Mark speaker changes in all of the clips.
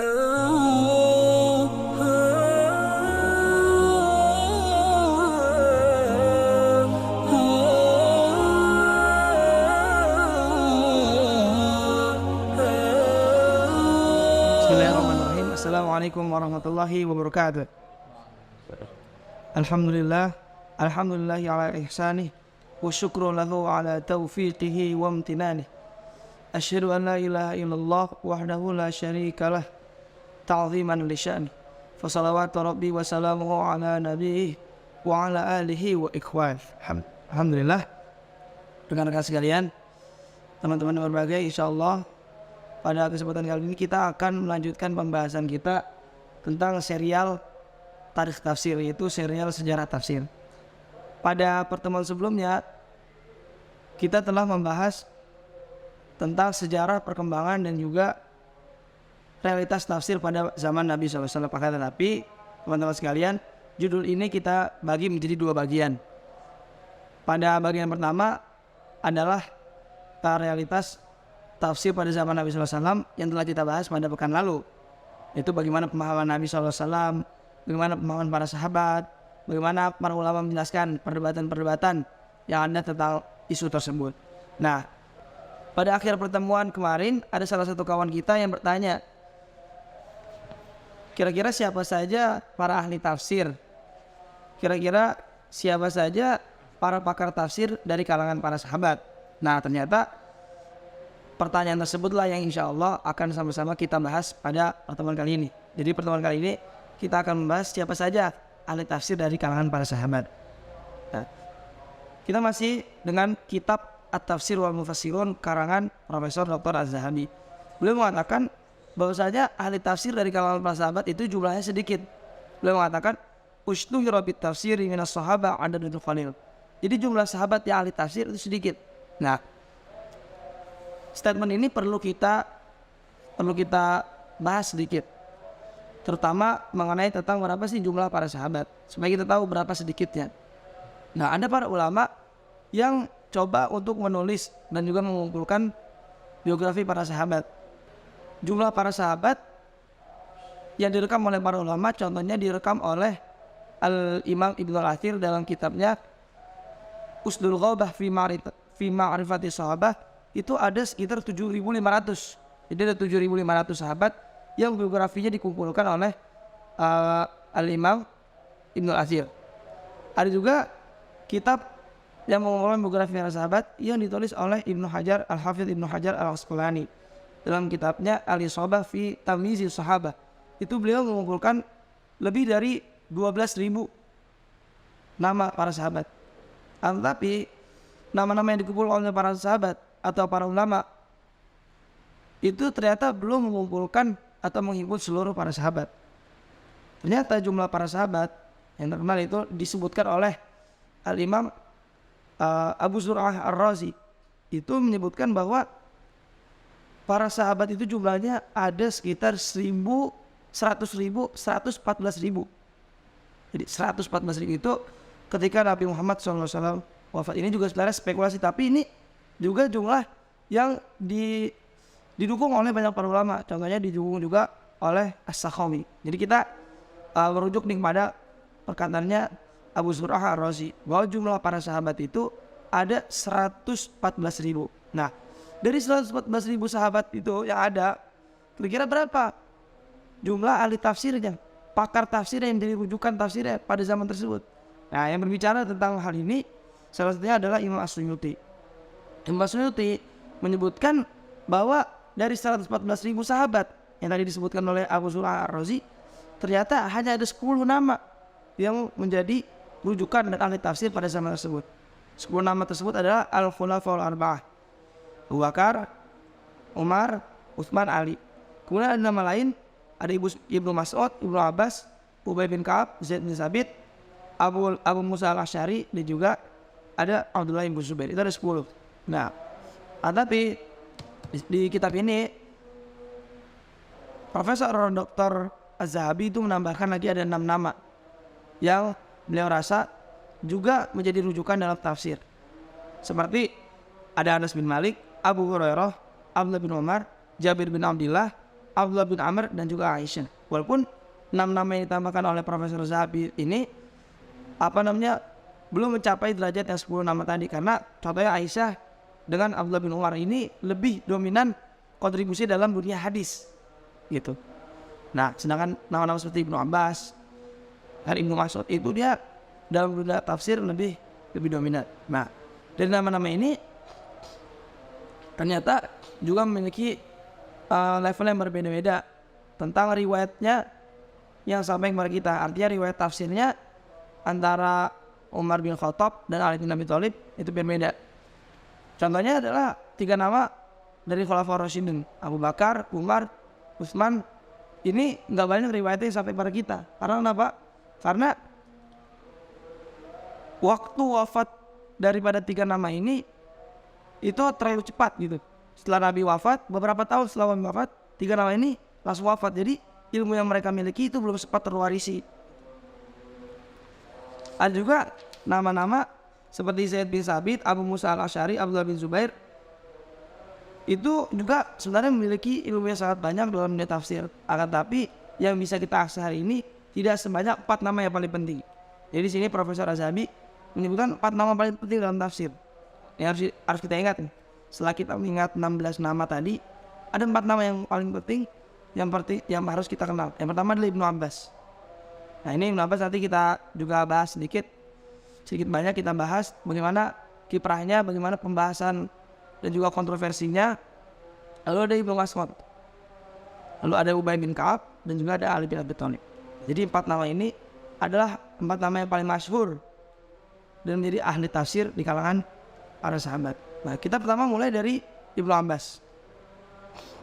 Speaker 1: Bismillahirrahmanirrahim. Assalamualaikum warahmatullahi wabarakatuh. Alhamdulillahi ala ihsanih wa syukru lahu ala taufiqihi wa amtinanih. Asyhadu an la ilaha illallah wahdahu la syarikalah ta'ziman li sya'nih. Fa salawatu rabbi wa salamuhu ala nabiyhi wa ala alihi wa ikhwan. Alhamdulillah. Rekan-rekan sekalian, teman-teman berbagai, insyaallah pada kesempatan kali ini kita akan melanjutkan pembahasan kita tentang serial Tarikh Tafsir, yaitu serial sejarah tafsir. Pada pertemuan sebelumnya kita telah membahas tentang sejarah perkembangan dan juga realitas tafsir pada zaman Nabi SAW. Tapi teman-teman sekalian, judul ini kita bagi menjadi dua bagian. Pada bagian pertama adalah realitas tafsir pada zaman Nabi SAW yang telah kita bahas pada pekan lalu. Itu bagaimana pemahaman Nabi SAW, bagaimana pemahaman para sahabat, bagaimana para ulama menjelaskan perdebatan-perdebatan yang ada tentang isu tersebut. Nah, pada akhir pertemuan kemarin ada salah satu kawan kita yang bertanya, kira-kira siapa saja para ahli tafsir? Kira-kira siapa saja para pakar tafsir dari kalangan para sahabat? Nah, ternyata pertanyaan tersebutlah yang insya Allah akan sama-sama kita bahas pada pertemuan kali ini. Jadi pertemuan kali ini kita akan membahas siapa saja ahli tafsir dari kalangan para sahabat. Nah, kita masih dengan kitab At-Tafsir wal Mufassirun karangan Profesor Dr. Az-Zahabi. Beliau mengatakan bahwasanya ahli tafsir dari kalangan para sahabat itu jumlahnya sedikit. Beliau mengatakan ushtuhira bit tafsiri minas sahabah adadun qalil. Jadi jumlah sahabat yang ahli tafsir itu sedikit. Nah, statement ini perlu kita bahas sedikit, terutama mengenai tentang berapa sih jumlah para sahabat, supaya kita tahu berapa sedikitnya. Nah, ada para ulama yang coba untuk menulis dan juga mengumpulkan biografi para sahabat. Jumlah para sahabat yang direkam oleh para ulama, contohnya direkam oleh Al-Imam Ibnu Al-Athir dalam kitabnya Usdul Ghabah fi Ma'rifati Sahabah. Itu ada sekitar 7.500. Jadi ada 7.500 sahabat yang biografinya dikumpulkan oleh Al-Imam Ibnu Al-Athir. Ada juga kitab yang mengumpulkan biografi para sahabat yang ditulis oleh Ibnu Hajar Al-Hafidz Ibnu Hajar Al-Asqalani dalam kitabnya Al-Isabah fi Tamyizi Sahabah. Itu beliau mengumpulkan lebih dari 12.000 nama para sahabat. Tetapi nama-nama yang dikumpulkan oleh para sahabat atau para ulama itu ternyata belum mengumpulkan atau menghimpun seluruh para sahabat. Ternyata jumlah para sahabat yang terkenal itu disebutkan oleh Al-Imam Abu Zur'ah Ar-Razi. Itu menyebutkan bahwa para sahabat itu jumlahnya ada sekitar 114.000. Jadi 114.000 itu ketika Nabi Muhammad SAW wafat. Ini juga sebenarnya spekulasi, tapi ini juga jumlah yang didukung oleh banyak para ulama. Contohnya didukung juga oleh As-Sakhawi. Jadi kita merujuk pada perkataannya Abu Zur'ah Ar-Razi bahwa jumlah para sahabat itu ada 114.000. Nah, dari 114.000 sahabat itu yang ada, kira-kira berapa jumlah ahli tafsirnya, pakar tafsir yang menjadi rujukan tafsirnya pada zaman tersebut? Nah, yang berbicara tentang hal ini salah satunya adalah Imam As-Suyuti. Imam As-Suyuti menyebutkan bahwa dari 114.000 sahabat yang tadi disebutkan oleh Abu Zur'ah Ar-Razi, ternyata hanya ada 10 nama yang menjadi rujukan dan ahli tafsir pada zaman tersebut. 10 nama tersebut adalah Al-Khulafaul Arba'ah, Abu Bakar, Umar, Utsman, Ali. Kemudian ada nama lain, ada Ibnu Mas'ud, Ibnu Abbas, Ubay bin Ka'ab, Zaid bin Sabit, Abu Musa Al-Asy'ari, dan juga ada Abdullah bin Zubair. Itu ada 10. Nah, tapi di kitab ini Profesor Dr. Az-Zahabi itu menambahkan lagi ada 6 nama yang beliau rasa juga menjadi rujukan dalam tafsir. Seperti ada Anas bin Malik, Abu Hurairah, Abdullah bin Umar, Jabir bin Abdullah, Abdullah bin Amr dan juga Aisyah. Walaupun 6 nama yang ditambahkan oleh Profesor Zahabi ini belum mencapai derajat yang 10 nama tadi, karena contohnya Aisyah dengan Abdullah bin Umar ini lebih dominan kontribusi dalam dunia hadis gitu. Nah, sedangkan nama-nama seperti Ibnu Abbas dan Ibnu Mas'ud itu dia dalam dunia tafsir lebih dominan. Nah, dari nama-nama ini ternyata juga memiliki level yang berbeda-beda tentang riwayatnya yang sampai kepada kita. Artinya riwayat tafsirnya antara Umar bin Khattab dan Ali bin Abi Thalib itu berbeda. Contohnya adalah 3 nama dari Khulafaur Rasyidin, Abu Bakar, Umar, Utsman. Ini nggak banyak riwayatnya sampai kepada kita. Karena kenapa? Karena waktu wafat daripada 3 nama ini itu terlalu cepat gitu. Setelah Nabi wafat, beberapa tahun setelah Nabi wafat, 3 nama ini langsung wafat. Jadi ilmu yang mereka miliki itu belum sempat terwarisi. Ada juga nama-nama seperti Zaid bin Sabit, Abu Musa al-Asy'ari, Abdullah bin Zubair. Itu juga sebenarnya memiliki ilmu yang sangat banyak dalam dunia tafsir. Akan tapi yang bisa kita akses hari ini tidak sebanyak 4 nama yang paling penting. Jadi di sini Profesor Az-Zahabi menyebutkan 4 nama paling penting dalam tafsir. Yang harus kita ingat nih. Setelah kita mengingat 16 nama tadi, ada 4 nama yang paling penting yang harus kita kenal. Yang pertama adalah Ibnu Abbas. Nah, ini Ibnu Abbas nanti kita juga bahas sedikit banyak kita bahas bagaimana kiprahnya, bagaimana pembahasan dan juga kontroversinya. Lalu ada Ibnu Mas'ud, lalu ada Ubay bin Ka'ab, dan juga ada Ali bin Abi Thalib. Jadi 4 nama ini adalah 4 nama yang paling masyhur dan menjadi ahli tafsir di kalangan para sahabat. Nah, kita pertama mulai dari Ibnu Abbas.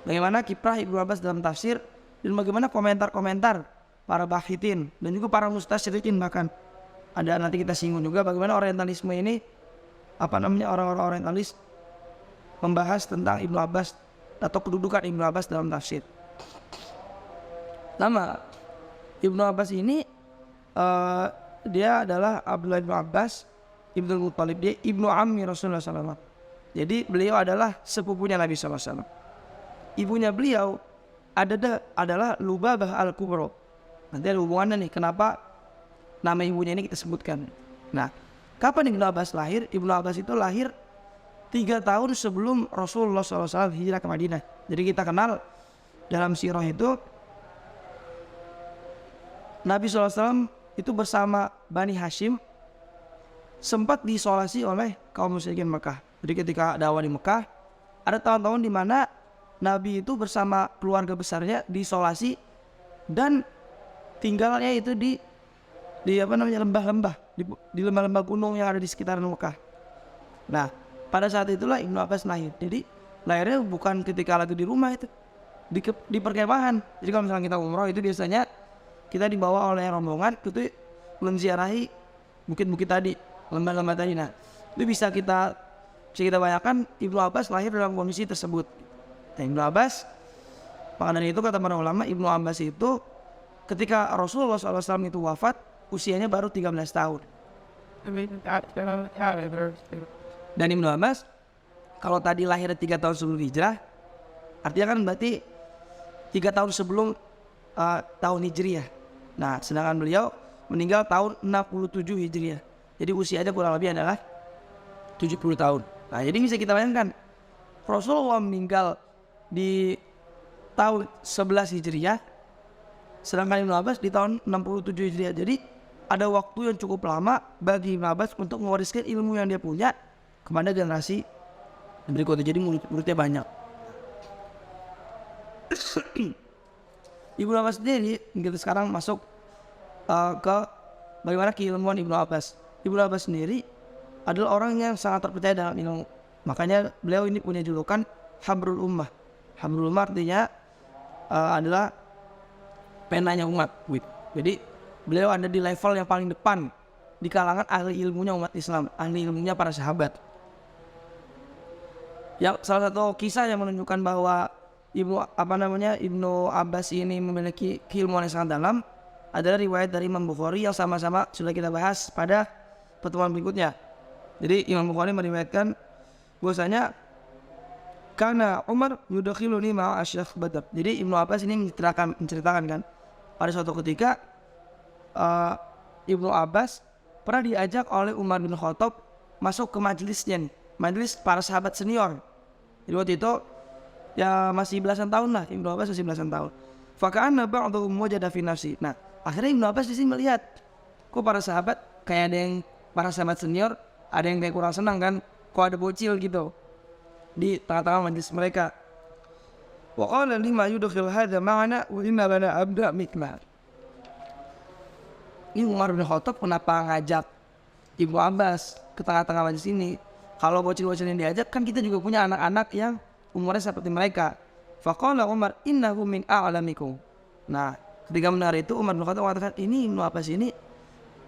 Speaker 1: Bagaimana kiprah Ibnu Abbas dalam tafsir dan bagaimana komentar-komentar para bahithin dan juga para mustasyrikin, bahkan ada nanti kita singgung juga bagaimana orientalisme ini orang-orang orientalis membahas tentang Ibnu Abbas atau kedudukan Ibnu Abbas dalam tafsir. Nama Ibnu Abbas ini dia adalah Abdullah bin Abbas Ibnu Muttalib, dia Ibnu Ammi Rasulullah SAW. Jadi beliau adalah sepupunya Nabi SAW. Ibunya beliau adalah Lubabah al-Kubra. Nanti ada hubungannya nih kenapa nama ibunya ini kita sebutkan. Nah, kapan Ibnu Abbas lahir? Ibnu Abbas itu lahir 3 tahun sebelum Rasulullah SAW hijrah ke Madinah. Jadi kita kenal dalam sirah itu Nabi SAW itu bersama Bani Hashim sempat diisolasi oleh kaum musyrikin Mekah. Jadi ketika dakwah di Mekah, ada tahun-tahun di mana Nabi itu bersama keluarga besarnya diisolasi dan tinggalnya itu di lembah-lembah, di lembah-lembah gunung yang ada di sekitaran Mekah. Nah, pada saat itulah Ibnu Abbas lahir. Jadi lahirnya bukan ketika lagi di rumah, itu di perkemahan. Jadi kalau misalnya kita umroh itu biasanya kita dibawa oleh rombongan itu menziarahi bukit-bukit tadi, lembah-lembah tadi. Nah, itu bisa kita bayangkan Ibnu Abbas lahir dalam kondisi tersebut. Nah, Ibnu Abbas, maka dari itu kata para ulama, Ibnu Abbas itu ketika Rasulullah SAW itu wafat, usianya baru 13 tahun. Dan Ibnu Abbas, kalau tadi lahir 3 tahun sebelum hijrah, artinya kan berarti 3 tahun sebelum tahun Hijriyah. Nah, sedangkan beliau meninggal tahun 67 Hijriyah. Jadi usianya kurang lebih adalah 70 tahun. Nah, jadi bisa kita bayangkan, Rasulullah meninggal di tahun 11 Hijriyah, sedangkan Ibnu Abbas di tahun 67 Hijriah. Jadi ada waktu yang cukup lama bagi Ibnu Abbas untuk mewariskan ilmu yang dia punya kepada generasi berikutnya. Jadi murid-muridnya banyak. Ibnu Abbas sendiri, kita sekarang masuk ke bagaimana keilmuan Ibnu Abbas. Ibnu Abbas sendiri adalah orang yang sangat terpercaya dalam ilmu. Makanya beliau ini punya julukan Habrul Ummah. Habrul Ummah artinya adalah penanya umat. Jadi beliau ada di level yang paling depan di kalangan ahli ilmunya umat Islam, ahli ilmunya para sahabat. Yang salah satu kisah yang menunjukkan bahwa Ibnu Abbas ini memiliki keilmuan yang sangat dalam adalah riwayat dari Imam Bukhari yang sama-sama sudah kita bahas pada pertemuan berikutnya. Jadi Imam Bukhari meriwayatkan bahwasanya Karena Umar yudakhiluni ma'a Asyaf Badr. Jadi Ibnu Abbas ini menceritakan kan, pada suatu ketika Ibnu Abbas pernah diajak oleh Umar bin Khattab masuk ke majelisnya nih, majelis para sahabat senior. Jadi waktu itu ya masih belasan tahun lah, Ibnu Abbas masih belasan tahun. Faka'anna ba'dhum wajada fi nafsi. Nah, akhirnya Ibnu Abbas di sini melihat kok para sahabat kayak ada yang para sahabat senior ada yang kayak kurang senang kan, kok ada bocil gitu di tengah-tengah majelis mereka. Wa qala lima yudkhil hadha ma'ana wa inna lana abda mikmah. Ini Umar bin Khattab kenapa ngajak Ibnu Abbas ke tengah-tengah majelis ini? Kalau bocil-bocil yang diajak kan kita juga punya anak-anak yang umurnya seperti mereka. Faqala Umar innahu min a'lamikum. Nah, ketika mendengar itu Umar bin Khattab mengatakan ini Ibnu Abbas ini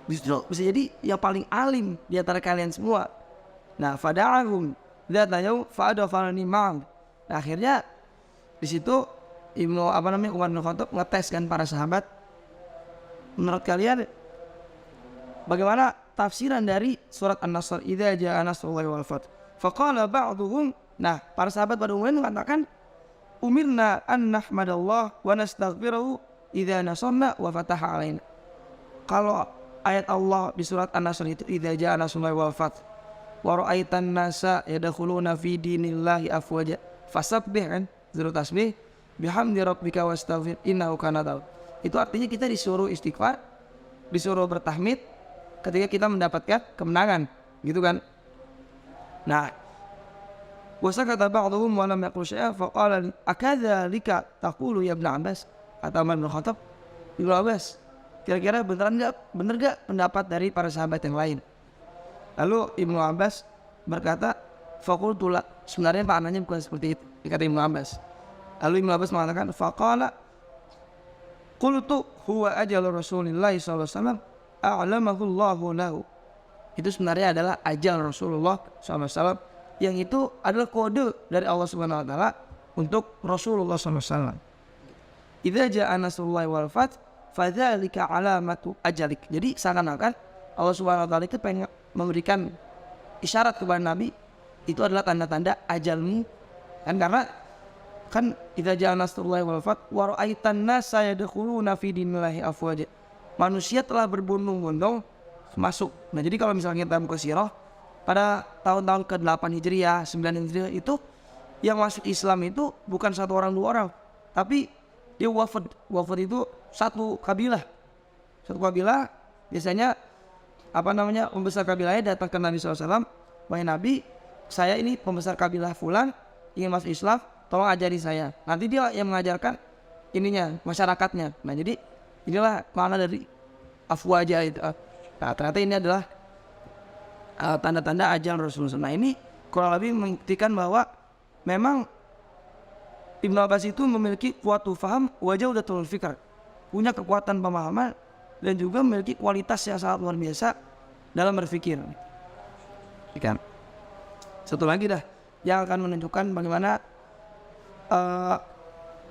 Speaker 1: bisa jadi yang paling alim di antara kalian semua. Nah, fada'ahum dzatayau fa'adafalani ma'am. Nah, akhirnya di situ Umar bin Khattab ngetes kan para sahabat. Menurut kalian bagaimana tafsiran dari surat An-Nasr idza jaa nasrullahi wal fath? Faqala ba'dhum, nah para sahabat pada umumnya mengatakan umirna an nahmadallah wa nastaghfiruhu idza nasarna wa fataha alaina. Kalau ayat Allah di surat An-Nasr itu idza jaa nasrullahi wal fath wa ra'aitan nasa yadkhuluna fi dinillahi afwaja fasabbih kan zuru tasbih bihamdi rabbika wastaghfir innahu kana tawwab. Itu artinya kita disuruh istighfar, disuruh bertahmid ketika kita mendapatkan kemenangan, gitu kan. Nah, wasakata ba'dhum wa lam yaqul syai'an faqala akadzalika taqulu ya Ibnu Abbas, kata Umar bin Khattab, Ibnu Abbas, kira-kira bener enggak pendapat dari para sahabat yang lain? Lalu Ibnu Abbas berkata, faqultu la, sebenarnya maknanya bukan seperti itu, kata Ibnu Abbas. Lalu Ibnu Abbas mengatakan, faqala qultu huwa ajalur Rasulillah sallallahu alaihi wasallam a'lamahu Allahu lahu. Itu sebenarnya adalah ajal Rasulullah SAW yang itu adalah kode dari Allah Subhanahu wa taala untuk Rasulullah SAW. Idza jaa nasrullahi wal fath fadzalika alamatu ajalik. Jadi seakan-akan Allah Subhanahu wa taala itu pengen memberikan isyarat kepada Nabi itu adalah tanda-tanda ajalmu kan, karena kan idza jaa nasrullahi wal fath wa ra'aitan nasa yadkhuluna fi dinillahi afwaja. Manusia telah berbondong-bondong masuk. Nah, jadi kalau misalnya kita buka sirah pada tahun-tahun ke-8 Hijriah, 9 Hijriah itu yang masuk Islam itu bukan satu orang dua orang, tapi dia wafd. Wafd itu satu kabilah. Satu kabilah biasanya pembesar kabilahnya datang ke Nabi SAW, wahai Nabi, saya ini pembesar kabilah fulan ingin masuk Islam, tolong ajari saya. Nanti dia yang mengajarkan masyarakatnya. Nah, jadi inilah makna dari afwaja itu. Nah, ternyata ini adalah tanda-tanda ajal Rasulullah. Nah, ini kurang lebih membuktikan bahwa memang Ibnu Abbas itu memiliki kuatu faham wajah udatul fikr, punya kekuatan pemahaman dan juga memiliki kualitas yang sangat luar biasa dalam berpikir. Ikan. Satu lagi dah yang akan menunjukkan bagaimana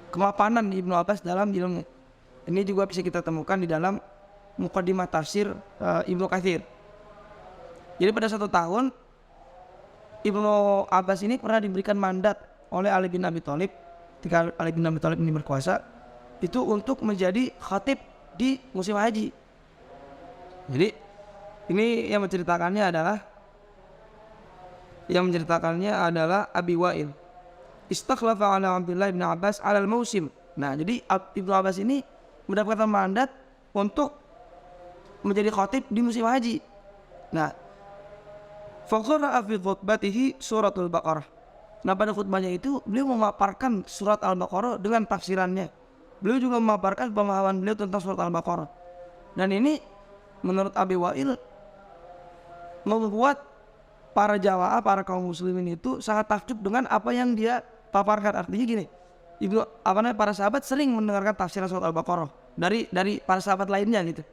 Speaker 1: kemapanan Ibnu Abbas dalam ilmu. Ini juga bisa kita temukan di dalam Muqaddimah Tafsir Ibnu Katsir. Jadi pada satu tahun Ibnu Abbas ini pernah diberikan mandat oleh Ali bin Abi Thalib ketika Ali bin Abi Thalib ini berkuasa itu untuk menjadi khatib di musim haji. Jadi ini yang menceritakannya adalah Abi Wa'il. Istakhlafa ala Abdullah bin Abbas ala al-musim. Nah, jadi Ibnu Abbas ini mendapatkan mandat untuk menjadi khatib di musim haji. Nah, faqara'a fi khutbatihi suratul Baqarah. Nah, pada khutbahnya itu beliau memaparkan surat Al-Baqarah dengan tafsirannya. Beliau juga memaparkan pemahaman beliau tentang surat Al-Baqarah. Dan ini menurut Abi Wa'il membuat para jamaah, para kaum muslimin itu sangat takjub dengan apa yang dia paparkan. Artinya gini, para sahabat sering mendengarkan tafsiran surat Al-Baqarah dari para sahabat lainnya gitu.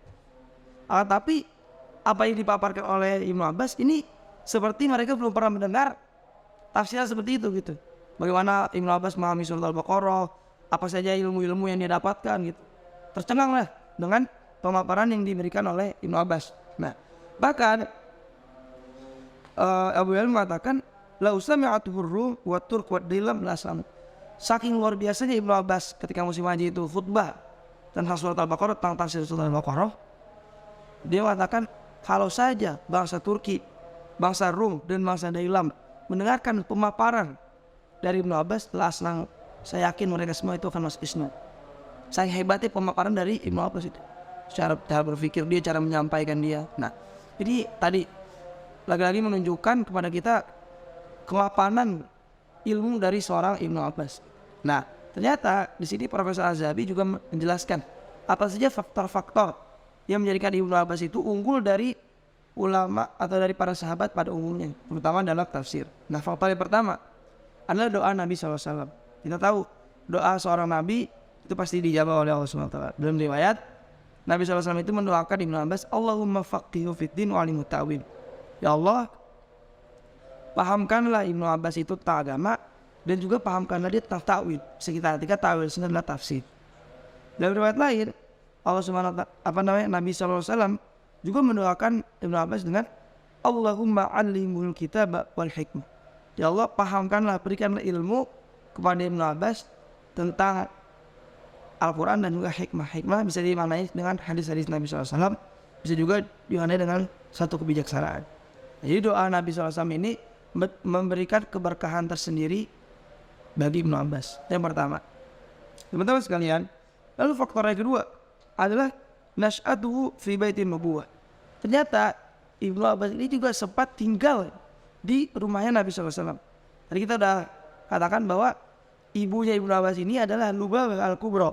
Speaker 1: Tapi apa yang dipaparkan oleh Ibnu Abbas ini seperti mereka belum pernah mendengar tafsiran seperti itu gitu. Bagaimana Ibnu Abbas memahami surat Al-Baqarah, apa saja ilmu-ilmu yang dia dapatkan gitu. Tercenganglah dengan pemaparan yang diberikan oleh Ibnu Abbas. Nah, bahkan Abu Wa'il mengatakan lau sami'atuhu rum wa turk wa dilam la aslam. Saking luar biasanya Ibnu Abbas ketika musim haji itu khutbah tentang surat Al-Baqarah, tentang tafsir surat Al-Baqarah, dia mengatakan kalau saja bangsa Turki, bangsa Rum dan bangsa Dailam mendengarkan pemaparan dari Ibnu Abbas, la aslam, saya yakin mereka semua itu akan masuk Islam. Saya hebatnya pemaparan dari Ibnu Abbas itu, cara berpikir dia, cara menyampaikan dia. Nah, jadi tadi lagi-lagi menunjukkan kepada kita kelapanan ilmu dari seorang Ibnu Abbas. Nah, ternyata di sini Profesor Az-Zahabi juga menjelaskan apa saja faktor-faktor yang menjadikan Ibnu Abbas itu unggul dari ulama atau dari para sahabat pada umumnya, terutama dalam tafsir. Nah, faktor yang pertama adalah doa Nabi SAW. Kita tahu doa seorang Nabi itu pasti dijawab oleh Allah SWT. Dalam riwayat Nabi SAW itu mendoakan Ibnu Abbas, Allahumma faqihhu fiddin wa alimhu ta'wil. Ya Allah, pahamkanlah Ibnu Abbas itu tentang agama dan juga pahamkanlah dia tentang ta'wil. Sekitar ketika ta'wil ini adalah tafsir. Dalam riwayat lain, Allah SWT, Nabi SAW juga mendoakan Ibnu Abbas dengan Allahumma alimul kitab wal hikmah. Ya Allah, pahamkanlah, berikanlah ilmu kepada Ibnu Abbas tentang Al-Quran dan juga hikmah. Hikmah bisa dimaknai dengan hadis-hadis Nabi SAW, bisa juga dimaknai dengan satu kebijaksanaan. Jadi doa Nabi SAW ini memberikan keberkahan tersendiri bagi Ibnu Abbas. Yang pertama, teman-teman sekalian, lalu faktor yang kedua adalah nasy'atuhu fi baitin nubuwah. Ternyata Ibnu Abbas ini juga sempat tinggal di rumahnya Nabi SAW. Tadi kita udah katakan bahwa ibunya Ibnu Abbas ini adalah Lubabah al-Kubra.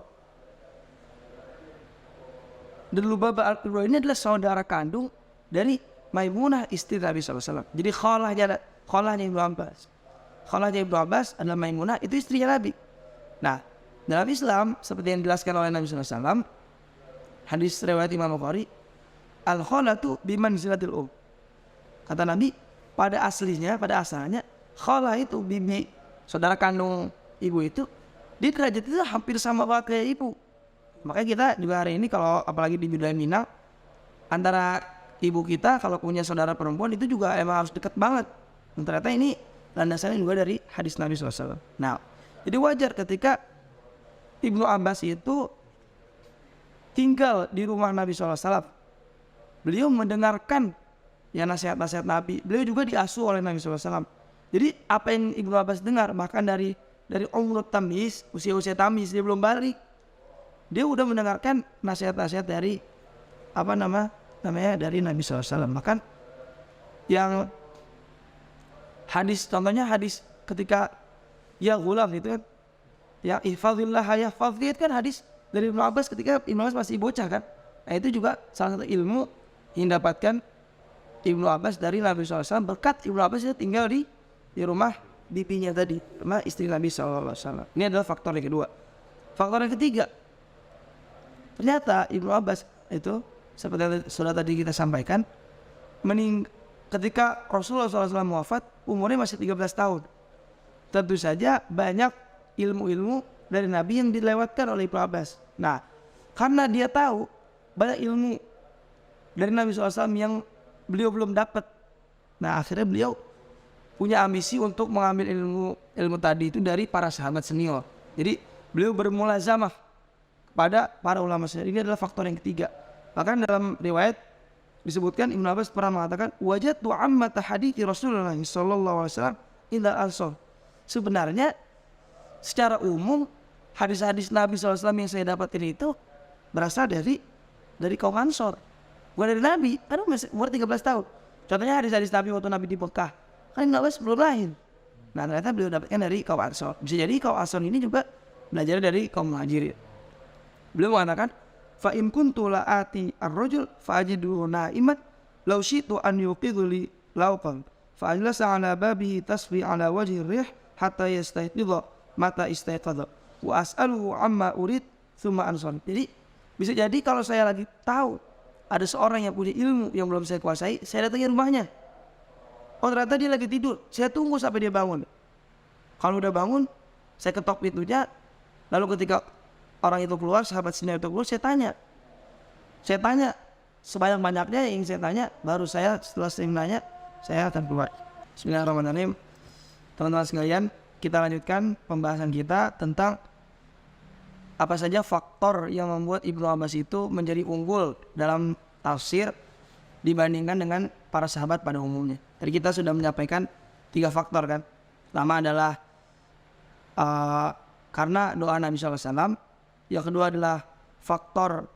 Speaker 1: Dan Lubabah al-Kubra ini adalah saudara kandung dari Maimunah istri Nabi SAW. Jadi khalahnya Ibnu Abbas. Khalahnya Ibnu Abbas adalah Maimunah, itu istrinya Nabi. Nah, dalam Islam seperti yang dijelaskan oleh Nabi SAW, hadis riwayat Imam Bukhari, al-khalatu bimanzilatil Kata Nabi, pada asalnya khalah itu bibi, saudara kandung ibu itu, dia derajat itu hampir sama banget kayak ibu. Makanya kita juga hari ini kalau apalagi di budaya Minang, antara ibu kita kalau punya saudara perempuan itu juga emang harus dekat banget. Dan ternyata ini landasannya juga dari hadis Nabi SAW. Nah, jadi wajar ketika Ibnu Abbas itu tinggal di rumah Nabi SAW. Beliau mendengarkan ya nasihat-nasihat Nabi. Beliau juga diasuh oleh Nabi SAW. Jadi apa yang Ibnu Abbas dengar, bahkan dari umur tamis, usia-usia tamis, dia belum balik, dia udah mendengarkan nasihat-nasihat dari dari Nabi SAW. Bahkan yang hadis, contohnya hadis ketika ya gulam itu kan, ya ihfazillah yahfazka, kan hadis dari Ibnu Abbas ketika Ibnu Abbas masih bocah kan. Nah, itu juga salah satu ilmu yang dapatkan Ibnu Abbas dari Nabi SAW berkat Ibnu Abbas itu tinggal di rumah bibinya tadi, rumah istri Nabi SAW. Ini adalah faktor yang kedua. Faktor yang ketiga, ternyata Ibnu Abbas itu seperti yang sudah tadi kita sampaikan, ketika Rasulullah SAW wafat umurnya masih 13 tahun. Tentu saja banyak ilmu-ilmu dari Nabi yang dilewatkan oleh Ibnu Abbas. Nah, karena dia tahu banyak ilmu dari Nabi SAW yang beliau belum dapat, nah akhirnya beliau punya ambisi untuk mengambil ilmu tadi itu dari para sahabat senior. Jadi beliau bermulazamah pada para ulama senior. Ini adalah faktor yang ketiga. Bahkan dalam riwayat disebutkan Ibnu Abbas pernah mengatakan, wajadtu ammata hadithi Rasulullah sallallahu alaihi wasallam indal ansor. Sebenarnya secara umum hadis-hadis Nabi SAW yang saya dapatkan itu berasal dari kaum Ansor, bukan dari Nabi, karena masih umur 13 tahun. Contohnya hadis-hadis Nabi waktu Nabi di Mekah, kan Ibnu Abbas belum lahir. Nah, ternyata beliau dapatkan dari kaum Ansor. Bisa jadi kaum Ansor ini juga belajar dari kaum Muhajirin. Beliau mengatakan, fa in kuntu la'ati ar-rajul fa ajidu na'iman law syi'tu an yuqidhu li lawqan fa ajlasa 'ala babihi tasfi 'ala wajhi ar-rih hatta yastayqidha mata istayqadha wa as'aluhu amma urid thumma ansar. Jadi bisa jadi kalau saya lagi tahu ada seorang yang punya ilmu yang belum saya kuasai, saya datangi rumahnya. Oh, ternyata dia lagi tidur, saya tunggu sampai dia bangun. Kalau udah bangun, saya ketok pintunya. Lalu ketika orang itu keluar, sahabat senior itu keluar, saya tanya sebanyak-banyaknya yang saya tanya. Baru setelah saya nanya, saya akan keluar. Bismillahirrahmanirrahim. teman-teman sekalian, kita lanjutkan pembahasan kita tentang apa saja faktor yang membuat Ibnu Abbas itu menjadi unggul dalam tafsir dibandingkan dengan para sahabat pada umumnya. Tadi kita sudah menyampaikan 3 faktor kan. Pertama adalah karena doa Nabi SAW. Yang kedua adalah faktor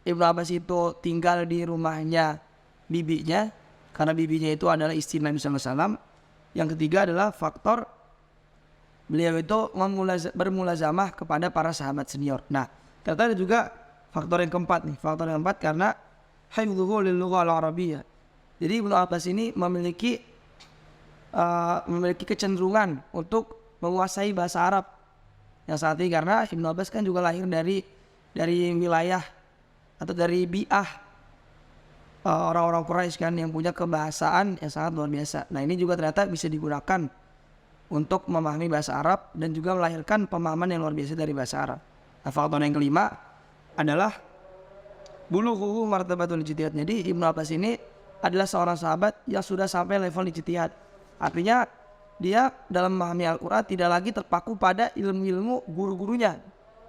Speaker 1: Ibnu Abbas itu tinggal di rumahnya bibinya, karena bibinya itu adalah istri Nabi SAW. Yang ketiga adalah faktor beliau itu bermulazamah kepada para sahabat senior. Nah, ternyata ada juga faktor yang keempat nih. Faktor yang keempat karena hifdzuhu lil lughah al-arabiyyah. Jadi Ibnu Abbas ini memiliki kecenderungan untuk menguasai bahasa Arab. Yang saat ini karena Ibnu Abbas kan juga lahir dari wilayah atau dari bi'ah orang-orang Quraisy kan, yang punya kebahasaan yang sangat luar biasa. Nah, ini juga ternyata bisa digunakan untuk memahami bahasa Arab dan juga melahirkan pemahaman yang luar biasa dari bahasa Arab. Nah, faktor yang kelima adalah bulughuhu martabatul ijtihad. Jadi Ibnu Abbas ini adalah seorang sahabat yang sudah sampai level ijtihad. Artinya dia dalam memahami Al-Quran tidak lagi terpaku pada ilmu-ilmu guru-gurunya.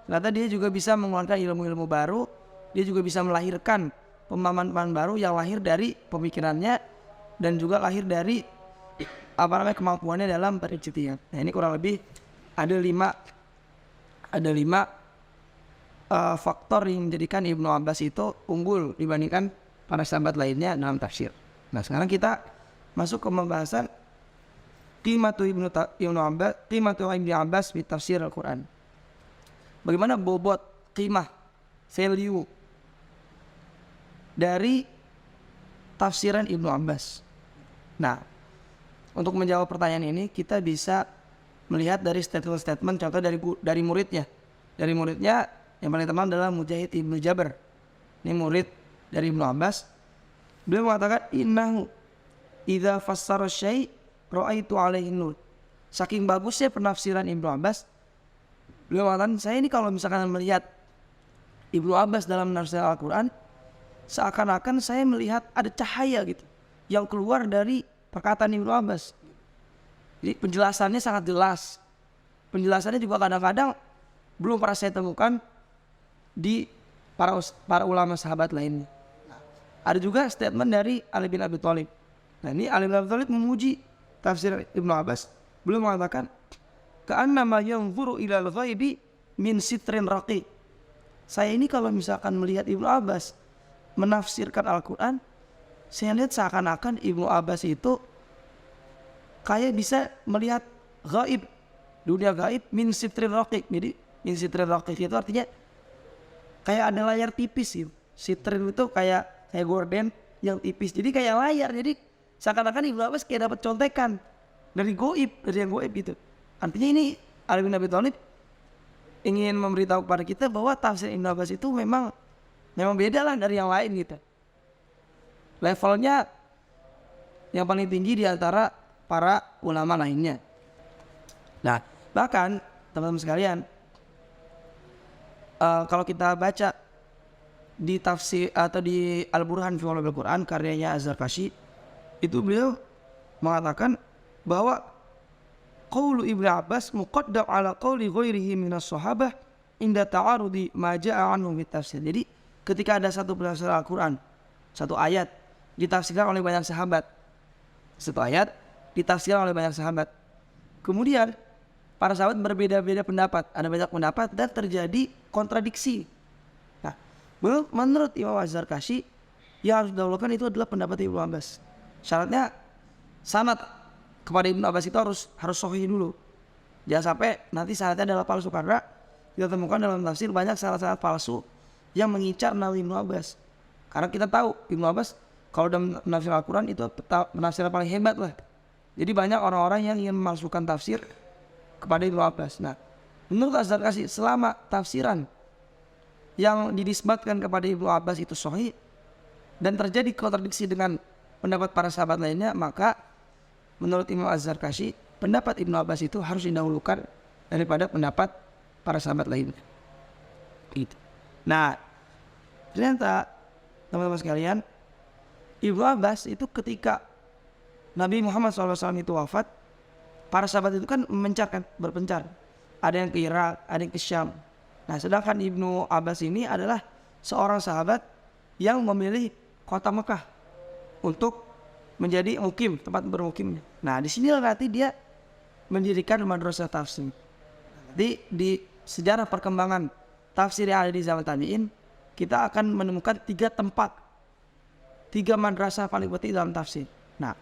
Speaker 1: Ternyata dia juga bisa mengeluarkan ilmu-ilmu baru. Dia juga bisa melahirkan pemahaman-pemahaman baru yang lahir dari pemikirannya dan juga lahir dari kemampuannya dalam berijtihad. Nah, ini kurang lebih ada lima faktor yang menjadikan Ibnu Abbas itu unggul dibandingkan para sahabat lainnya dalam tafsir. Nah, sekarang kita masuk ke pembahasan qimatu Ibnu Abbas di tafsir Al-Quran. Bagaimana bobot, qimah, value dari tafsiran Ibnu Abbas. Nah, untuk menjawab pertanyaan ini kita bisa melihat dari statement-statement contoh dari muridnya. Dari muridnya yang paling terkenal adalah Mujahid Ibnu Jabr. Ini murid dari Ibnu Abbas. Beliau mengatakan innahu idza fassara syai' ra'aitu alaihi nur. Saking bagusnya penafsiran Ibnu Abbas, beliau mengatakan saya ini kalau misalkan melihat Ibnu Abbas dalam menafsirkan Al-Quran, seakan-akan saya melihat ada cahaya gitu yang keluar dari perkataan Ibnu Abbas. Jadi penjelasannya sangat jelas. Penjelasannya juga kadang-kadang belum pernah saya temukan di para ulama sahabat lainnya. Ada juga statement dari Ali bin Abi Thalib. Nah, ini Ali bin Abi Thalib memuji tafsir Ibnu Abbas. Beliau mengatakan, ka'annama yanzuru ilal ghaibi min sitrin raqi. Saya ini kalau misalkan melihat Ibnu Abbas menafsirkan Al-Quran, saya lihat seakan-akan Ibnu Abbas itu kayak bisa melihat gaib, dunia gaib min sitrin raqiq. Jadi min sitrin raqiq itu artinya kayak ada layar tipis gitu. Sitrin itu kayak gorden yang tipis. Jadi kayak layar. Jadi seakan-akan Ibnu Abbas kayak dapat contekan dari yang gaib gitu. Artinya ini Ali bin Abi Thalib ingin memberitahu kepada kita bahwa tafsir Ibnu Abbas itu memang beda lah dari yang lain gitu. Levelnya yang paling tinggi di antara para ulama lainnya. Nah, bahkan teman-teman sekalian, kalau kita baca di tafsir atau di Al-Burhan fi Ulumil Quran karyanya Az-Zarkashi, itu beliau mengatakan bahwa qaulu Ibnu Abbas muqaddam ala qauli ghairihi minas sahabah inda ta'arudi ma ja'a anhu fit tafsir. Jadi ketika ada satu penafsiran Al-Quran, satu ayat ditafsirkan oleh banyak sahabat, kemudian para sahabat berbeda-beda pendapat, ada banyak pendapat dan terjadi kontradiksi. Nah, menurut Imam Az-Zarkashi yang harus didahulukan itu adalah pendapat Ibnu Abbas. Syaratnya sanad kepada Ibnu Abbas itu harus sahih dulu. Jangan sampai nanti sanadnya adalah palsu, karena kita temukan dalam tafsir banyak sanad-sanad palsu yang mengincar Nabi Ibnu Abbas. Karena kita tahu Ibnu Abbas kalau dalam menafsir Al-Quran itu penafsiran paling hebat lah. Jadi banyak orang-orang yang ingin memalsukan tafsir kepada Ibnu Abbas. Nah, menurut Az-Zarkashi, selama tafsiran yang dinisbatkan kepada Ibnu Abbas itu sahih dan terjadi kontradiksi dengan pendapat para sahabat lainnya, maka menurut Imam Az-Zarkashi, pendapat Ibnu Abbas itu harus didahulukan daripada pendapat para sahabat lainnya. Gitu. Nah, ternyata teman-teman sekalian, Ibnu Abbas itu ketika Nabi Muhammad SAW itu wafat, para sahabat itu kan memencar kan, berpencar. Ada yang ke Irak, ada yang ke Syam. Nah, sedangkan Ibnu Abbas ini adalah seorang sahabat yang memilih kota Mekah untuk menjadi mukim, tempat bermukimnya. Nah, di sinilah nanti dia mendirikan madrasah tafsir. Di sejarah perkembangan tafsir yang ada di zaman tabi'in, kita akan menemukan 3 tempat, 3 madrasah paling penting dalam tafsir. Nah,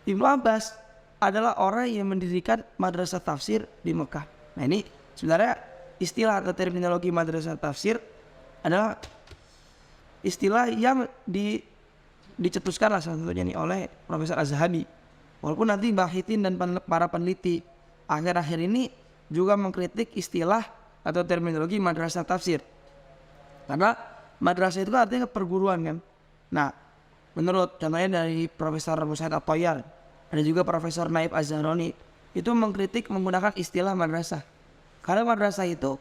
Speaker 1: Ibnu Abbas adalah orang yang mendirikan madrasah tafsir di Mekah. Nah, ini sebenarnya istilah atau terminologi madrasah tafsir adalah istilah yang dicetuskan lah salah satunya nih oleh Profesor Az-Zahabi. Walaupun nanti Mbah Hitin dan para peneliti akhir-akhir ini juga mengkritik istilah atau terminologi madrasah tafsir. Karena madrasah itu kan artinya perguruan kan. Nah, menurut contohnya dari Profesor Musaid At-Tayyar, ada juga Profesor Naib Az-Zahroni, itu mengkritik menggunakan istilah madrasah. Karena madrasah itu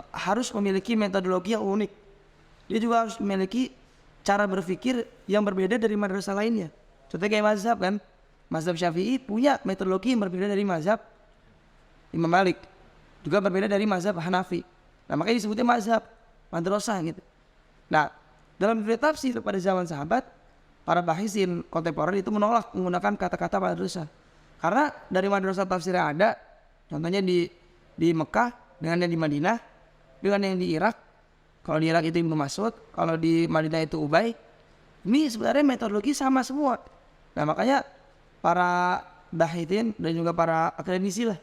Speaker 1: harus memiliki metodologi yang unik. Dia juga harus memiliki cara berpikir yang berbeda dari madrasah lainnya. Contohnya kayak mazhab kan. Mazhab Syafi'i punya metodologi yang berbeda dari mazhab Imam Malik, juga berbeda dari mazhab Hanafi. Nah, makanya disebutnya mazhab madrasah gitu. Nah, dalam dunia tafsir pada zaman sahabat, para bahisin kontemporer itu menolak menggunakan kata-kata madrasah. Karena dari madrasah tafsir yang ada, contohnya di Mekah dengan yang di Madinah, dengan yang di Irak. Kalau di Irak itu Ibnu Mas'ud, kalau di Madinah itu Ubay. Ini sebenarnya metodologi sama semua. Nah, makanya para bahisin dan juga para akademisi lah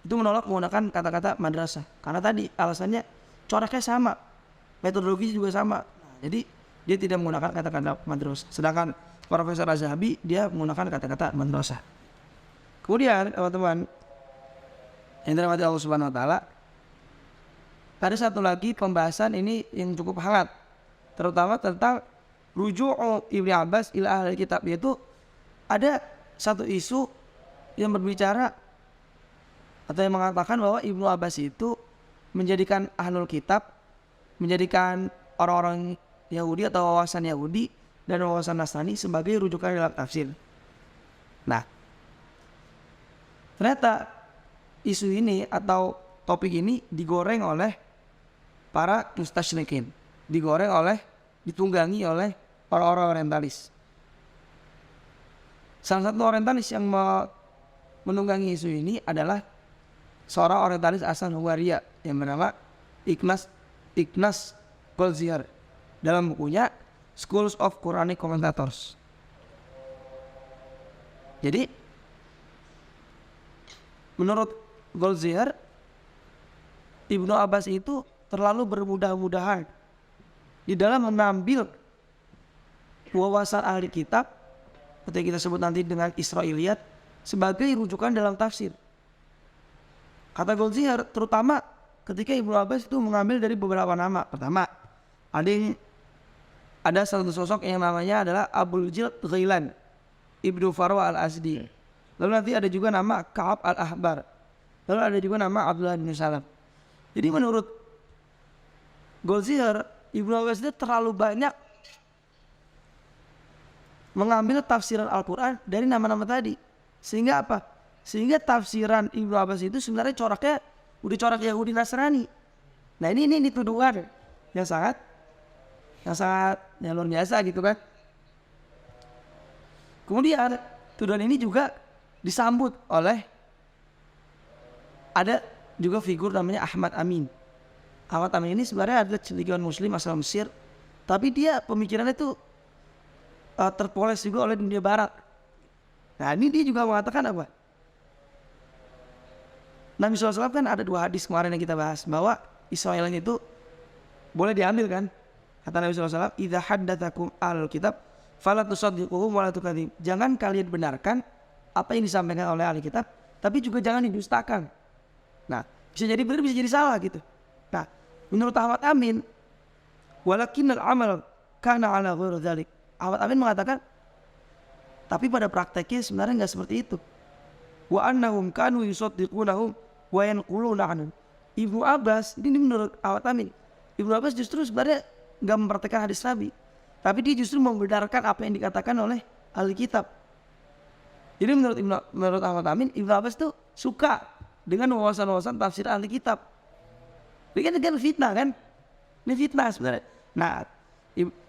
Speaker 1: itu menolak menggunakan kata-kata madrasah. Karena tadi alasannya coraknya sama, metodologi juga sama. Nah, jadi dia tidak menggunakan kata-kata madrasah. Sedangkan Profesor Az-Zahabi dia menggunakan kata-kata madrasah. Kemudian teman-teman yang dirahmati Allah Subhanahu wa taala, ada satu lagi pembahasan ini yang cukup hangat, terutama tentang ruju'u Ibnu Abbas ila ahli kitab, yaitu ada satu isu yang berbicara atau yang mengatakan bahwa Ibnu Abbas itu menjadikan ahlul kitab, menjadikan orang-orang Yahudi atau wawasan Yahudi dan wawasan Nasrani sebagai rujukan dalam tafsir. Nah, ternyata isu ini atau topik ini digoreng oleh para mustasyrikin, ditunggangi oleh orang-orang orientalis. Salah satu orientalis yang menunggangi isu ini adalah seorang orientalis asal Hungaria yang bernama Ignaz Goldziher dalam bukunya Schools of Quranic Commentators. Jadi menurut Goldziher, Ibnu Abbas itu terlalu bermudah-mudahan di dalam mengambil wawasan ahli kitab atau yang kita sebut nanti dengan Israiliyat sebagai rujukan dalam tafsir. Kata Goldziher, terutama ketika Ibnu Abbas itu mengambil dari beberapa nama. Pertama, ada satu sosok yang namanya adalah Abul Jild Ghailan Ibnu Farwa al-Azdi. Lalu nanti ada juga nama Ka'ab al-Ahbar. Lalu ada juga nama Abdullah bin Salam. Jadi menurut Goldziher, Ibnu Abbas itu terlalu banyak mengambil tafsiran Al-Quran dari nama-nama tadi. Sehingga apa? Sehingga tafsiran Ibnu Abbas itu sebenarnya coraknya udah corak Yahudi Nasrani. Nah, ini tuduhan yang sangat luar biasa gitu kan. Kemudian tuduhan ini juga disambut oleh ada juga figur namanya Ahmad Amin. Ahmad Amin ini sebenarnya adalah cendekiawan Muslim asal Mesir, tapi dia pemikirannya itu terpoles juga oleh dunia Barat. Nah, ini dia juga mengatakan apa? Nabi SAW kan ada 2 hadis kemarin yang kita bahas bahwa Israel itu boleh diambil kan? Kata Nabi SAW, "Idza haddatsakum al-kitab fala tusaddiquhum wa la tukadzib." Jangan kalian benarkan apa yang disampaikan oleh ahli kitab, tapi juga jangan didustakan. Nah, bisa jadi benar, bisa jadi salah gitu. Nah, menurut Ahmad Amin, walakinnal amal kana ala ghairi dzalik. Ahmad Amin mengatakan, tapi pada prakteknya sebenarnya enggak seperti itu. Wa annahum kanu yusaddiqunahum wa yanquluna anhum. Ibnu Abbas, ini menurut Ahmad Amin, Ibnu Abbas justru sebenarnya enggak mempraktekkan hadis Nabi, tapi dia justru membenarkan apa yang dikatakan oleh ahli kitab. Jadi menurut Ahmad Amin, Ibnu Abbas tuh suka dengan wawasan-wawasan tafsir ahli kitab. Ini kan fitnah kan? Ini fitnah sebenarnya. Nah,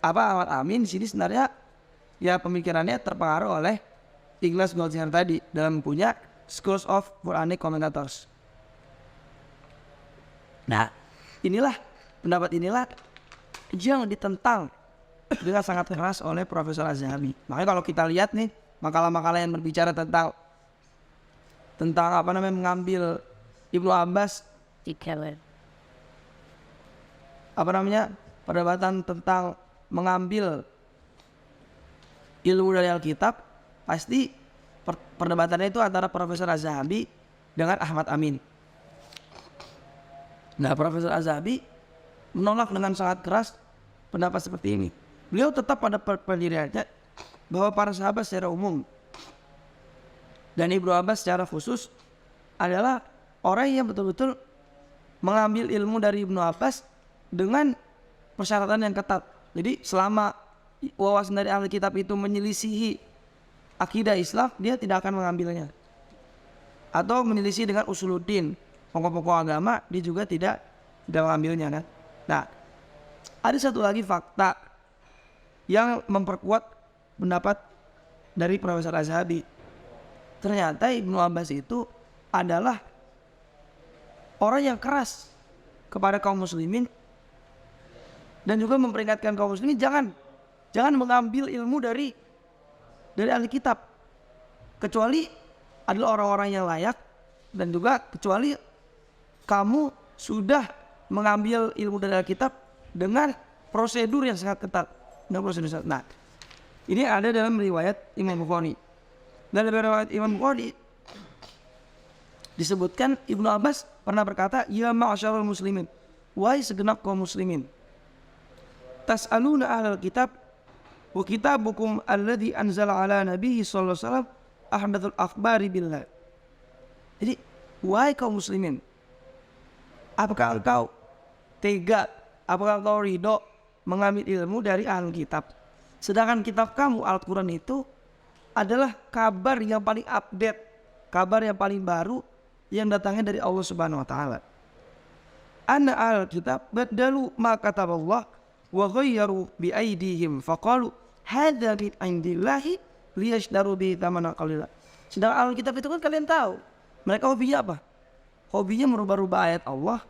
Speaker 1: Ahmad Amin di sini sebenarnya ya pemikirannya terpengaruh oleh Ikhlas Goldsher tadi dalam punya Schools of Quranic Commentators. Nah, pendapat inilah yang ditentang dengan sangat keras oleh Profesor Az-Zahabi. Makanya kalau kita lihat nih makalah-makalah yang berbicara tentang mengambil Ibnu Abbas perdebatan tentang mengambil ilmu dari Alkitab, pasti perdebatannya itu antara Profesor Az-Zahabi dengan Ahmad Amin. Nah, Profesor Az-Zahabi menolak dengan sangat keras pendapat seperti ini. Beliau tetap pada pendiriannya bahwa para sahabat secara umum dan Ibnu Abbas secara khusus adalah orang yang betul-betul mengambil ilmu dari Ibnu Abbas dengan persyaratan yang ketat. Jadi selama wawasan dari ahli kitab itu menyelisihi akidah Islam, dia tidak akan mengambilnya. Atau menyelisih dengan usuluddin, pokok-pokok agama, dia juga tidak mengambilnya kan. Nah, ada satu lagi fakta yang memperkuat pendapat dari Profesor Az-Zahabi. Ternyata Ibnu Abbas itu adalah orang yang keras kepada kaum muslimin dan juga memperingatkan kaum muslimin jangan mengambil ilmu dari ahli kitab kecuali adalah orang-orang yang layak, dan juga kecuali kamu sudah mengambil ilmu dari Alkitab dengan prosedur yang sangat ketat. Nah, ini ada dalam riwayat Imam Bukhari. Dalam riwayat Imam Bukhari disebutkan Ibnu Abbas pernah berkata, "Ya ma'asyarul muslimin, wahai segenap kaum muslimin, tas'aluna ahlal kitab wa kitabukum alladhi anzala ala nabiyyi sallallahu alaihi wasallam ahdathul akhbari billah." Jadi, wahai kaum muslimin, apakah engkau tega, apakah engkau ridho mengambil ilmu dari ahli kitab, sedangkan kitab kamu Al-Quran itu adalah kabar yang paling update, kabar yang paling baru yang datangnya dari Allah Subhanahu wa taala. Anna al-kitab badalu ma kataballah wa ghayyaru bi aydihim faqalu hadza min indillahi liyashdaru bi thamanan qalila. Sedangkan Alkitab itu kan kalian tahu, mereka hobinya apa? Hobinya merubah-rubah ayat Allah,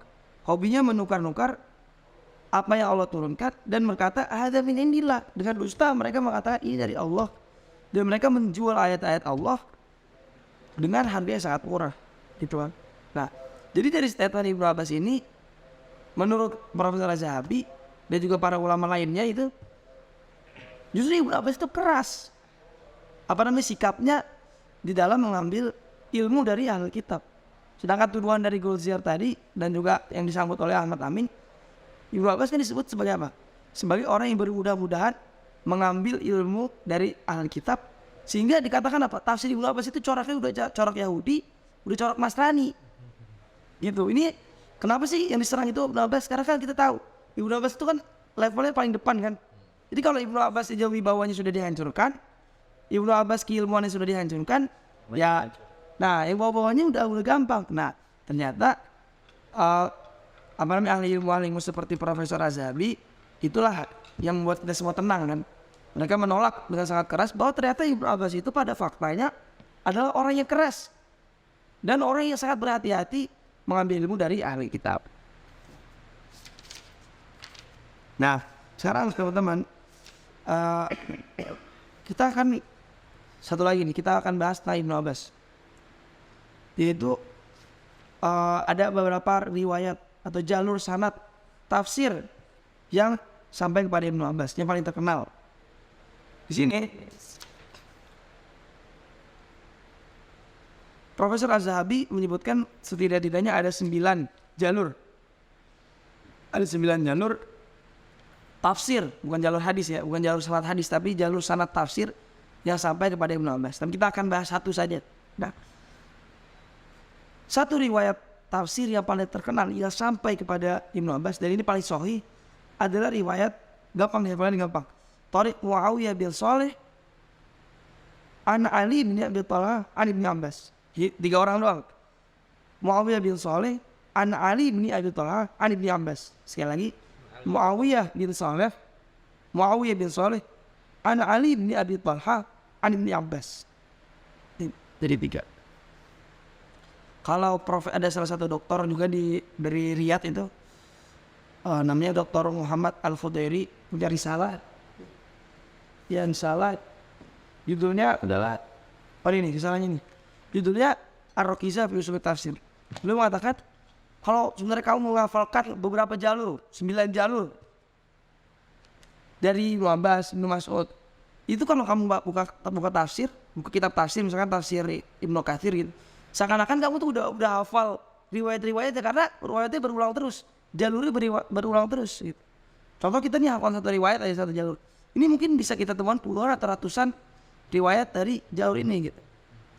Speaker 1: hobinya menukar-nukar apa yang Allah turunkan, dan berkata hadza min indillah. Dengan dusta mereka mengatakan ini dari Allah, dan mereka menjual ayat-ayat Allah dengan harga yang sangat murah, gitu kan. Nah, jadi dari statement Ibnu Abbas ini, menurut Profesor Az-Zahabi dan juga para ulama lainnya, itu justru Ibnu Abbas itu keras sikapnya di dalam mengambil ilmu dari ahli kitab. Sedangkan tuduhan dari Goldsher tadi dan juga yang disambut oleh Ahmad Amin, Ibnu Abbas kan disebut sebagai apa? Sebagai orang yang bermudah-mudahan mengambil ilmu dari ahli kitab, sehingga dikatakan apa? Tafsir Ibnu Abbas itu coraknya udah corak Yahudi, udah corak Nasrani. Gitu. Ini kenapa sih yang diserang itu Ibnu Abbas? Karena kan kita tahu Ibnu Abbas itu kan levelnya paling depan kan. Jadi kalau Ibnu Abbas sejauh wibawanya sudah dihancurkan, Ibnu Abbas keilmuannya sudah dihancurkan, ya, nah yang bawah-bawahnya udah gampang. Nah, ternyata ahli ilmu seperti Profesor Az-Zahabi itulah yang membuat kita semua tenang kan. Mereka menolak dengan sangat keras bahwa ternyata Ibnu Abbas itu pada faktanya adalah orang yang keras dan orang yang sangat berhati-hati mengambil ilmu dari ahli kitab. Nah, sekarang teman-teman, kita akan satu lagi nih, kita akan bahas tentang Ibnu Abbas. Yaitu ada beberapa riwayat atau jalur sanad tafsir yang sampai kepada Ibnu Abbas yang paling terkenal. Di sini Profesor Az-Zahabi menyebutkan setidak-tidaknya ada 9 jalur. Ada 9 jalur tafsir, bukan jalur hadis ya, bukan jalur sanad hadis, tapi jalur sanad tafsir yang sampai kepada Ibnu Abbas. Dan kita akan bahas satu saja. Nah, satu riwayat tafsir yang paling terkenal yang sampai kepada Ibnu Abbas, dan ini paling sahih, adalah riwayat gampang. Thariq Muawiyah bin Shalih an Ali bin Abi Thalhah an Ibnu Abbas. 3 orang doang. Muawiyah bin Shalih an Ali bin Abi Thalhah an Ibnu Abbas. Sekali lagi, Muawiyah bin Shalih an Ali bin Abi Thalhah an Ibnu Abbas. Jadi 3. Kalau ada salah satu dokter juga dari Riyadh itu, namanya Dr. Muhammad Al-Fudairi, punya risalah. Ya, risalah judulnya adalah ini risalahnya nih. Judulnya Ar-Raqizah fi Ushul Tafsir. Beliau mengatakan kalau sebenarnya kamu menghafalkan beberapa jalur, 9 jalur dari Ibnu Abbas, Ibnu Mas'ud, itu kalau kamu buka tafsir, buka kitab tafsir, misalkan tafsir Ibnu Katsir gitu, seakan-akan kamu tuh udah hafal riwayat-riwayatnya karena riwayatnya berulang terus, jalurnya berulang terus gitu. Contoh kita nih hafal satu riwayat aja, satu jalur. Ini mungkin bisa kita temukan puluhan atau ratusan riwayat dari jalur ini gitu.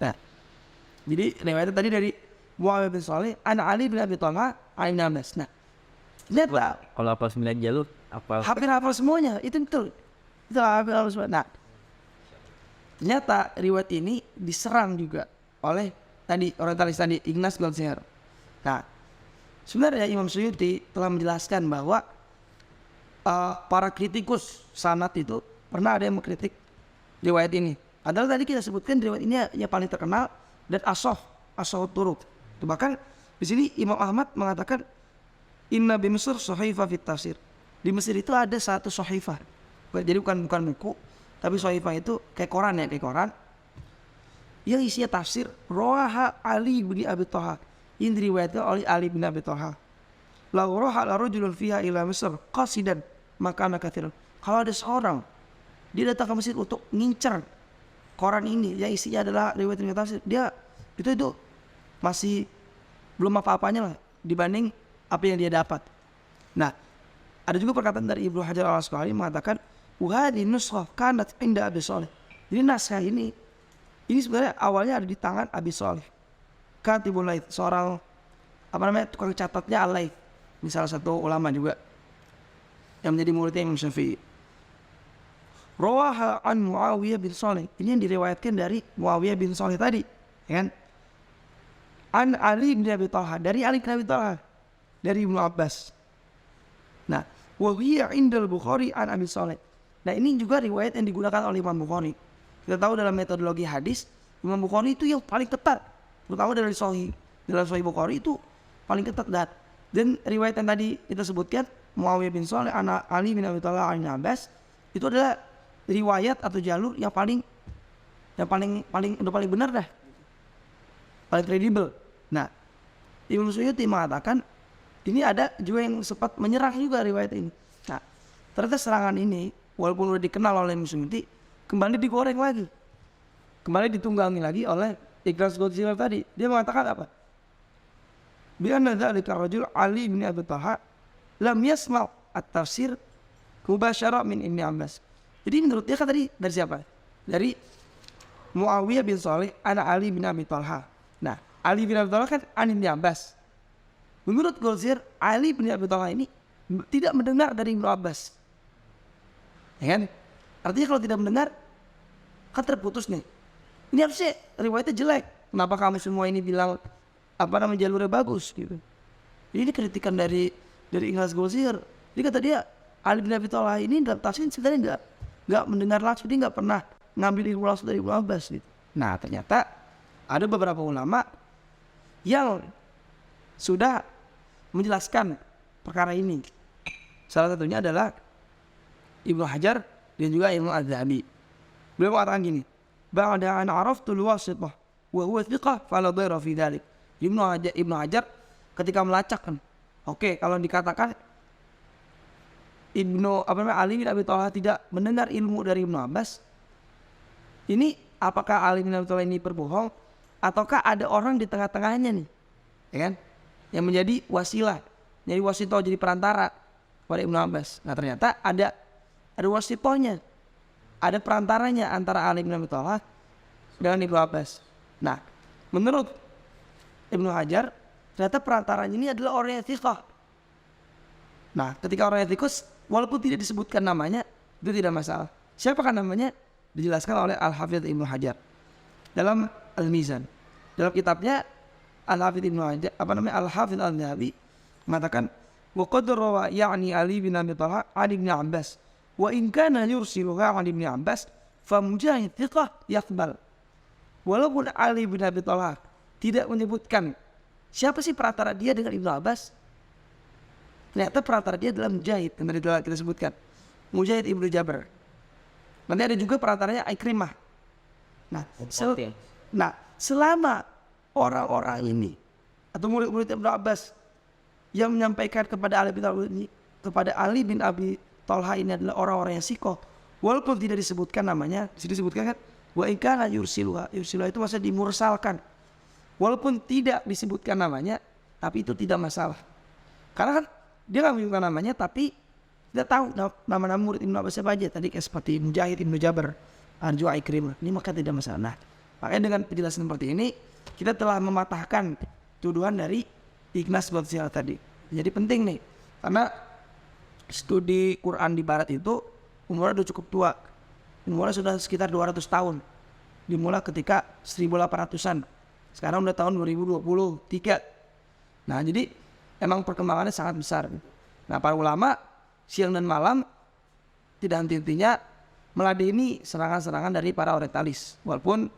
Speaker 1: Nah, jadi riwayatnya tadi dari Muawiyah bin Shalih an Ali bin Abi Thalhah an Ibnu Abbas. Nah, lihatlah
Speaker 2: Kalau hafal 9 jalur,
Speaker 1: hampir hafal semuanya, itu betul. Itu hampir hafal semua. Nah, ternyata riwayat ini diserang juga oleh orientalis tadi, Ignaz Goldziher. Nah, sebenarnya Imam Suyuti telah menjelaskan bahwa para kritikus sanad itu pernah ada yang mengkritik riwayat ini. Adalah tadi kita sebutkan riwayat ini yang paling terkenal dan asah turuq. Bahkan di sini Imam Ahmad mengatakan inna bi Misr sahifah fit tafsir. Di Mesir itu ada satu sahifah. Jadi bukan buku, tapi sahifah itu kayak koran yang isinya tafsir Rawaha Ali bin Abi Thalhah, yang diriwayatkan oleh Ali bin Abi Thalhah. La raha la rajulun fiha ila Misr qasidan makana katsiran. Kalau ada seorang dia datang ke Mesir untuk ngincer koran ini yang isinya adalah riwayat tafsir, dia itu masih belum apa-apanya lah dibanding apa yang dia dapat. Nah, ada juga perkataan dari Ibnu Hajar Al-Asqalani mengatakan wahadi nuskhah kanat inda Abi Shalih. Jadi naskah ini sebenarnya awalnya ada di tangan Abi Shalih Katibul Laits, seorang tukang catatnya Al-Laits, salah satu ulama juga yang menjadi muridnya Imam Syafi'i. Rawaha an Muawiyah bin Shalih, ini yang diriwayatkan dari Muawiyah bin Shalih tadi, ya kan? An Ali bin Abi Thalhah, dari Ali bin Abi Thalhah, dari Ibnu Abbas. Nah, wa hiya indal Bukhari an Abi Shalih. Nah, ini juga riwayat yang digunakan oleh Imam Bukhari. Kita tahu dalam metodologi hadis, Imam Bukhari itu yang paling ketat, terutama dalam Sahih Bukhari itu paling ketat. Dan riwayat yang tadi kita sebutkan Muawiyah bin Shalih an Ali bin Abi Thalhah an Abbas, itu adalah riwayat atau jalur yang paling benar dah, paling kredibel. Nah, Imam Suyuti mengatakan ini ada juga yang sempat menyerang juga riwayat ini. Nah, ternyata serangan ini walaupun sudah dikenal oleh Imam Suyuti, kembali digoreng lagi, kembali ditunggangi lagi oleh Ignaz Goldziher tadi. Dia mengatakan apa? Bi anna dzalika rajul Ali bin Abi Thalhah lam yasma' at-tafsir mubasyarah min Ibnu Abbas. Jadi menurut dia kan tadi dari siapa? Dari Muawiyah bin Shalih an Ali bin Abi Thalhah. Nah, Ali bin Abi Thalhah kan an Ibnu Abbas. Menurut Goldziher, Ali bin Abi Thalhah ini tidak mendengar dari Ibnu Abbas. Ya kan? Artinya kalau tidak mendengar, kan terputus nih. Ini harusnya riwayatnya jelek. Kenapa kamu semua ini bilang jalurnya bagus gitu? Ini kritikan dari Ignaz Goldziher. Jadi kata dia, Ali bin Abi Thalhah ini dalam tafsir sebenarnya nggak mendengar langsung, dia nggak pernah ngambil ilmu langsung dari Ibnu Abbas gitu. Nah, ternyata ada beberapa ulama yang sudah menjelaskan perkara ini. Salah satunya adalah Ibnu Hajar dan juga Imam Az-Zahabi. Beliau mengatakan gini, ba'da an araftul wasithah wa huwa thiqah fala dhaira fi dzalik. Ibnu Hajar ketika melacakkan, oke, kalau dikatakan Ali bin Abi Thalhah tidak mendengar ilmu dari Ibnu Abbas, ini apakah Ali bin Abi Thalhah ini berbohong ataukah ada orang di tengah-tengahnya nih, ya kan, yang menjadi wasilah, jadi wasitoh, jadi perantara pada Ibnu Abbas. Nah, ternyata ada wasitohnya, ada perantaranya antara Ali bin Abi Thalhah dengan Ibnu Abbas. Nah, menurut Ibnu Hajar, ternyata perantaranya ini adalah orang yang thiqah. Nah, ketika orang yang thiqah, walaupun tidak disebutkan namanya, itu tidak masalah. Siapakah namanya? Dijelaskan oleh Al-Hafidz Ibnu Hajar. dalam Al-Mizan. Dalam kitabnya Al-Hafidz Al-Hafidz Al-Dhahabi mengatakan wa qad rawa ya'ni Ali bin Abi Thalha an Ibnu Abbas wa in kana yursiluha an Ibnu Abbas fa Mujahid thiqah yaqbal. Walaupun Ali bin Abi Thalha tidak menyebutkan siapa sih perantara dia dengan Ibnu Abbas, ternyata perantara dia adalah Mujahid yang tadi telah kita sebutkan, Mujahid Ibnu Jabr. Nanti ada juga perantaranya Ikrimah. Nah, selama orang-orang ini atau murid-murid Ibnu Abbas yang menyampaikan kepada Ali bin Abi Thalha ini adalah orang-orang yang sikoh, walaupun tidak disebutkan namanya, di sini disebutkan kan wa in kana yursiluha itu maksudnya dimursalkan. Walaupun tidak disebutkan namanya, tapi itu tidak masalah. Karena kan dia nggak menyebutkan namanya, tapi kita tahu nama-nama murid Ibnu Abbas siapa aja. Tadi seperti Mujahid Ibnu Jabr, Arju Ikrimah. Ini maka tidak masalah. Nah, makanya dengan penjelasan seperti ini, kita telah mematahkan tuduhan dari Ikhlas Batsyah tadi. Jadi penting nih, karena studi Quran di Barat itu umurnya udah cukup tua. Umurnya sudah sekitar 200 tahun. Dimulai ketika 1800-an. Sekarang udah tahun 2023. Nah, jadi emang perkembangannya sangat besar. Nah, para ulama siang dan malam tidak henti-hentinya meladeni serangan-serangan dari para orientalis. Walaupun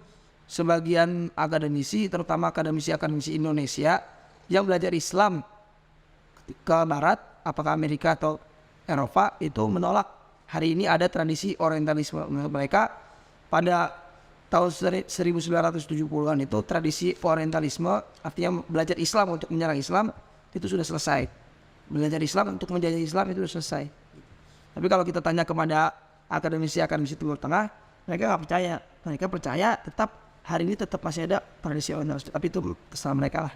Speaker 1: sebagian akademisi, terutama akademisi Indonesia yang belajar Islam ke Barat, apakah Amerika atau Eropa, itu menolak hari ini ada tradisi orientalisme mereka. Pada tahun 1970-an itu tradisi orientalisme, artinya belajar Islam untuk menyerang Islam, itu sudah selesai. Belajar Islam untuk menjajah Islam itu sudah selesai. Tapi kalau kita tanya kepada akademisi Timur Tengah, mereka nggak percaya. Mereka percaya tetap hari ini tetap masih ada tradisi orientalis, tapi itu terserah mereka lah.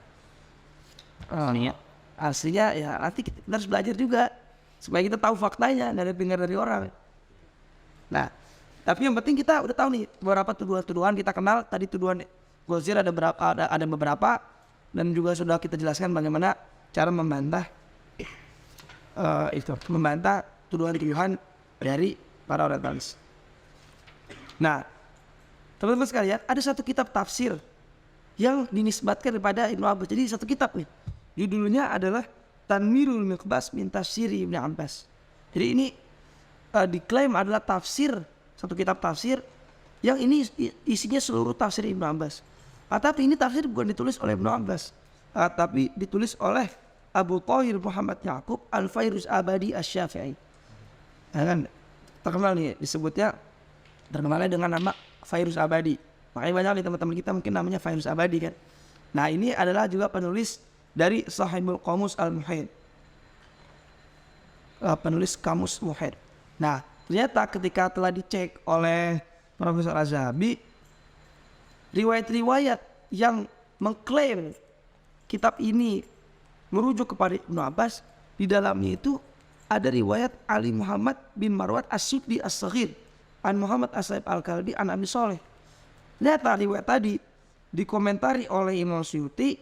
Speaker 1: Aslinya ya nanti kita harus belajar juga supaya kita tahu faktanya dari dengar dari orang. Nah, tapi yang penting kita udah tahu nih beberapa tuduhan-tuduhan kita kenal. Tadi tuduhan Ghazir ada beberapa, dan juga sudah kita jelaskan bagaimana cara membantah membantah tuduhan-tuduhan dari para orientalis. Nah, teman-teman sekalian, ada satu kitab tafsir yang dinisbatkan kepada Ibnu Abbas. Jadi satu kitab nih, judulnya adalah Tanwirul Miqbas min Tafsiri Ibnu Abbas. Jadi ini diklaim adalah tafsir, satu kitab tafsir yang ini isinya seluruh tafsir Ibnu Abbas. Tapi ini tafsir bukan ditulis oleh Ibnu Abbas, tapi ditulis oleh Abu Thahir Muhammad Yaqub Al-Fairuz Abadi Asy-Syafi'i. Nah, kan terkenal nih, terkenalnya dengan nama Fairuz Abadi. Makanya banyak nih teman-teman kita mungkin namanya Fairuz Abadi kan. Nah, ini adalah juga penulis dari Sahibul Qamus Al-Muhit, penulis Kamus Muhit. Nah, ternyata ketika telah dicek oleh Profesor Az-Zahabi, riwayat-riwayat yang mengklaim kitab ini merujuk kepada Ibnu Abbas, di dalamnya itu ada riwayat Ali Muhammad bin Marwan As-Suddi As-Saghir an Muhammad As-Saib Al-Kalbi an Abi Soleh. Ternyata riwayat tadi dikomentari oleh Imam Suyuti,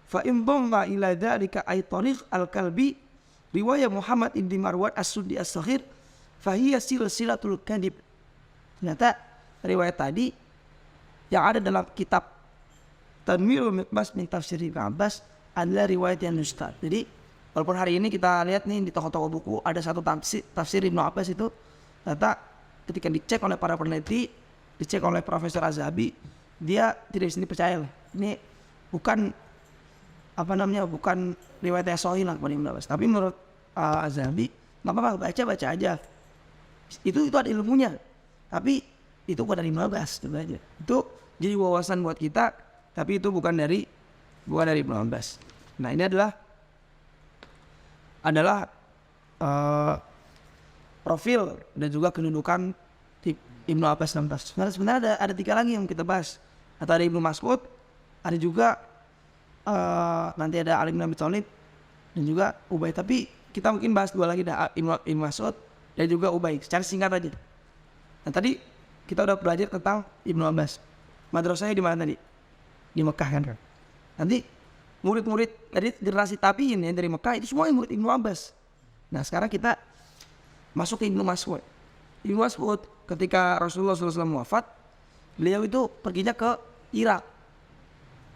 Speaker 1: fa in dhamma ila dzalika ay tariq Al-Kalbi riwayat Muhammad bin Marwan As-Suddi As-Saghir fa hiya silsilatul kadhib. Ternyata riwayat tadi yang ada dalam kitab Tanwirul Miqbas min Tafsir Ibnu Abbas adalah riwayat yang dusta. Jadi walaupun hari ini kita lihat nih di toko-toko buku ada satu tafsir Ibnu Abbas, itu ternyata ketika dicek oleh para peneliti, dicek oleh Profesor Az-Zahabi, dia tidak bisa dipercaya lah. Ini bukan bukan riwayat yang sahih lah kepada Ibnu Abbas. Tapi menurut Az-Zahabi, nggak apa-apa, baca aja. Itu ada ilmunya. Tapi itu bukan dari Ibnu Abbas, itu aja. Itu jadi wawasan buat kita, tapi itu bukan dari Ibnu Abbas. Nah, ini adalah profil dan juga kedudukan Ibnu Abbas dalam tafsir. Sebenarnya ada 3 lagi yang kita bahas. Atau ada Ibnu Mas'ud, ada juga nanti ada Ali bin Abi Thalib dan juga Ubay. Tapi kita mungkin bahas 2 lagi, dah Ibnu Mas'ud dan juga Ubay secara singkat aja. Nah, tadi kita udah belajar tentang Ibnu Abbas. Madrasahnya di mana tadi? Di Mekah kan. Nanti murid-murid dari generasi tabi'in yang dari Mekah itu semua murid Ibnu Abbas. Nah, sekarang kita masuk ke Ibnu Mas'ud. Ibnu Mas'ud ketika Rasulullah SAW wafat, beliau itu perginya ke Irak.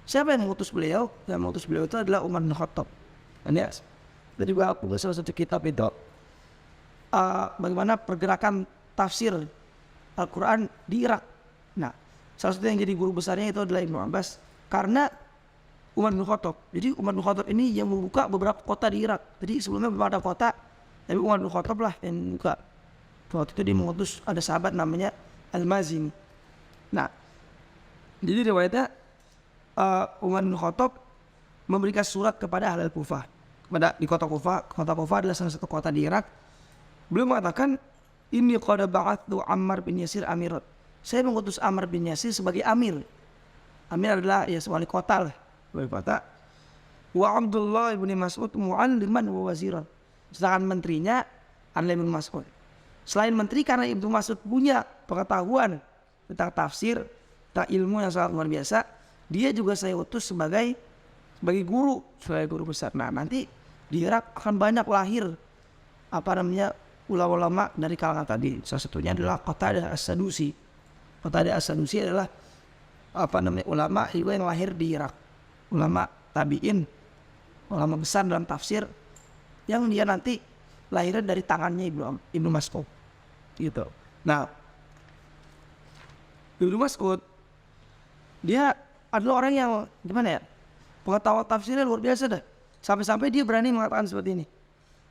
Speaker 1: Siapa yang mengutus beliau? Yang mengutus beliau itu adalah Umar bin Khattab. Dan ya, kita juga punya salah satu kitab itu bagaimana pergerakan tafsir Al-Quran di Irak. Nah, salah satu yang jadi guru besarnya itu adalah Ibnu Abbas karena Umar bin Khattab. Jadi Umar bin Khattab ini yang membuka beberapa kota di Irak. Jadi sebelumnya belum ada kota, tapi Umar bin Khattab lah yang membuka. Waktu itu dia mengutus ada sahabat namanya Al-Mazini. Nah, jadi riwayatnya Umar bin Khattab memberikan surat kepada ahli Kufah. Di kota Kufah. Kota Kufah adalah salah satu kota di Irak. Beliau mengatakan, "Inni qad ba'athu Ammar bin Yasir amirat." Saya mengutus Ammar bin Yasir sebagai amir. Amir adalah ya wali kota lah. Wali kota. Wa Abdullah bin Mas'ud mu'alliman wa waziran. Sedangkan menterinya Abdullah bin Mas'ud. Selain menteri karena Ibnu Mas'ud punya pengetahuan tentang tafsir, tentang ilmu yang sangat luar biasa, dia juga saya utus sebagai guru besar. Nah, nanti di Irak akan banyak lahir ulama-ulama dari kalangan tadi. Salah satunya adalah Qatadah As-Sadusi. Qatadah As-Sadusi adalah ulama yang lahir di Irak. Ulama tabi'in, ulama besar dalam tafsir yang dia nanti lahirnya dari tangannya Ibnu Mas'ud. Gitu. Nah, Ibnu Mas'ud dia adalah orang yang gimana ya? Pengetahuan tafsirnya luar biasa dah. Sampai-sampai dia berani mengatakan seperti ini.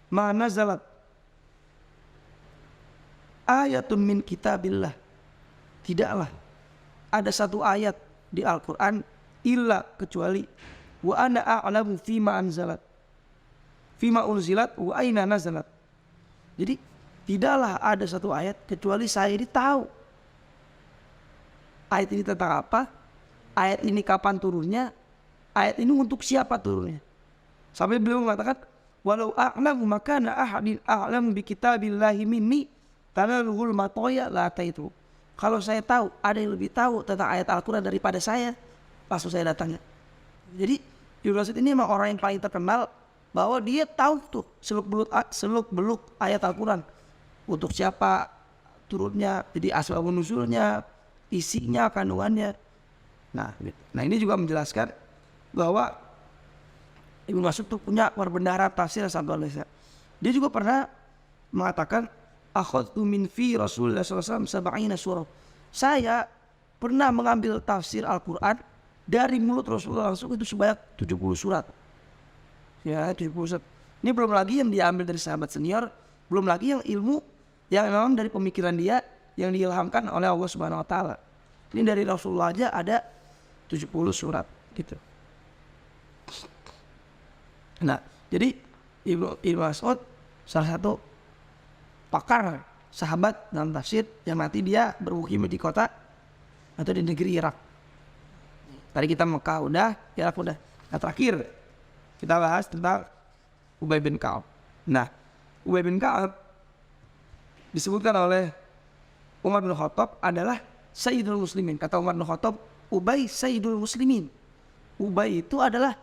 Speaker 1: Ma nazalat ayatun min kitabillah. Tidaklah ada satu ayat di Al-Quran illa kecuali wa ana a'lamu fima anzalat. Fima unzilat wa aina nazalat. Jadi tidaklah ada satu ayat kecuali saya ini tahu ayat ini tentang apa, ayat ini kapan turunnya, ayat ini untuk siapa turunnya. Sampai beliau mengatakan, walau a'lamu makana ahadin a'lam bi kitabillahi minni tanaluhul matoya la taitu. Kalau saya tahu ada yang lebih tahu tentang ayat Al-Quran daripada saya, langsung saya datangnya. Jadi Ibnu Mas'ud ini memang orang yang paling terkenal bahwa dia tahu tuh seluk beluk ayat Al-Quran, untuk siapa turunnya, jadi asbabun nuzulnya, isinya, kandungannya. Nah ini juga menjelaskan bahwa Ibnu Mas'ud tuh punya perbendaharaan tafsir yang sangat luar biasa. Dia juga pernah mengatakan, akhadtu min fi Rasulullah SAW sab'ina surah. Saya pernah mengambil tafsir Al-Quran dari mulut Rasulullah SAW itu sebanyak 70 surat. Ya, 70 surat. Ini belum lagi yang diambil dari sahabat senior, belum lagi yang ilmu yang memang dari pemikiran dia yang diilhamkan oleh Allah Subhanahu wa taala. Ini dari Rasulullah aja ada 70 surat gitu. Nah, jadi Ibnu Mas'ud salah satu pakar sahabat dalam tafsir yang nanti dia bermukim di kota atau di negeri Irak. Tadi kita Mekah udah, Irak udah. Nah, terakhir kita bahas tentang Ubay bin Ka'ab. Nah, Ubay bin Ka'ab disebutkan oleh Umar bin Khattab adalah Sayyidul Muslimin. Kata Umar bin Khattab, Ubay Sayyidul Muslimin. Ubay itu adalah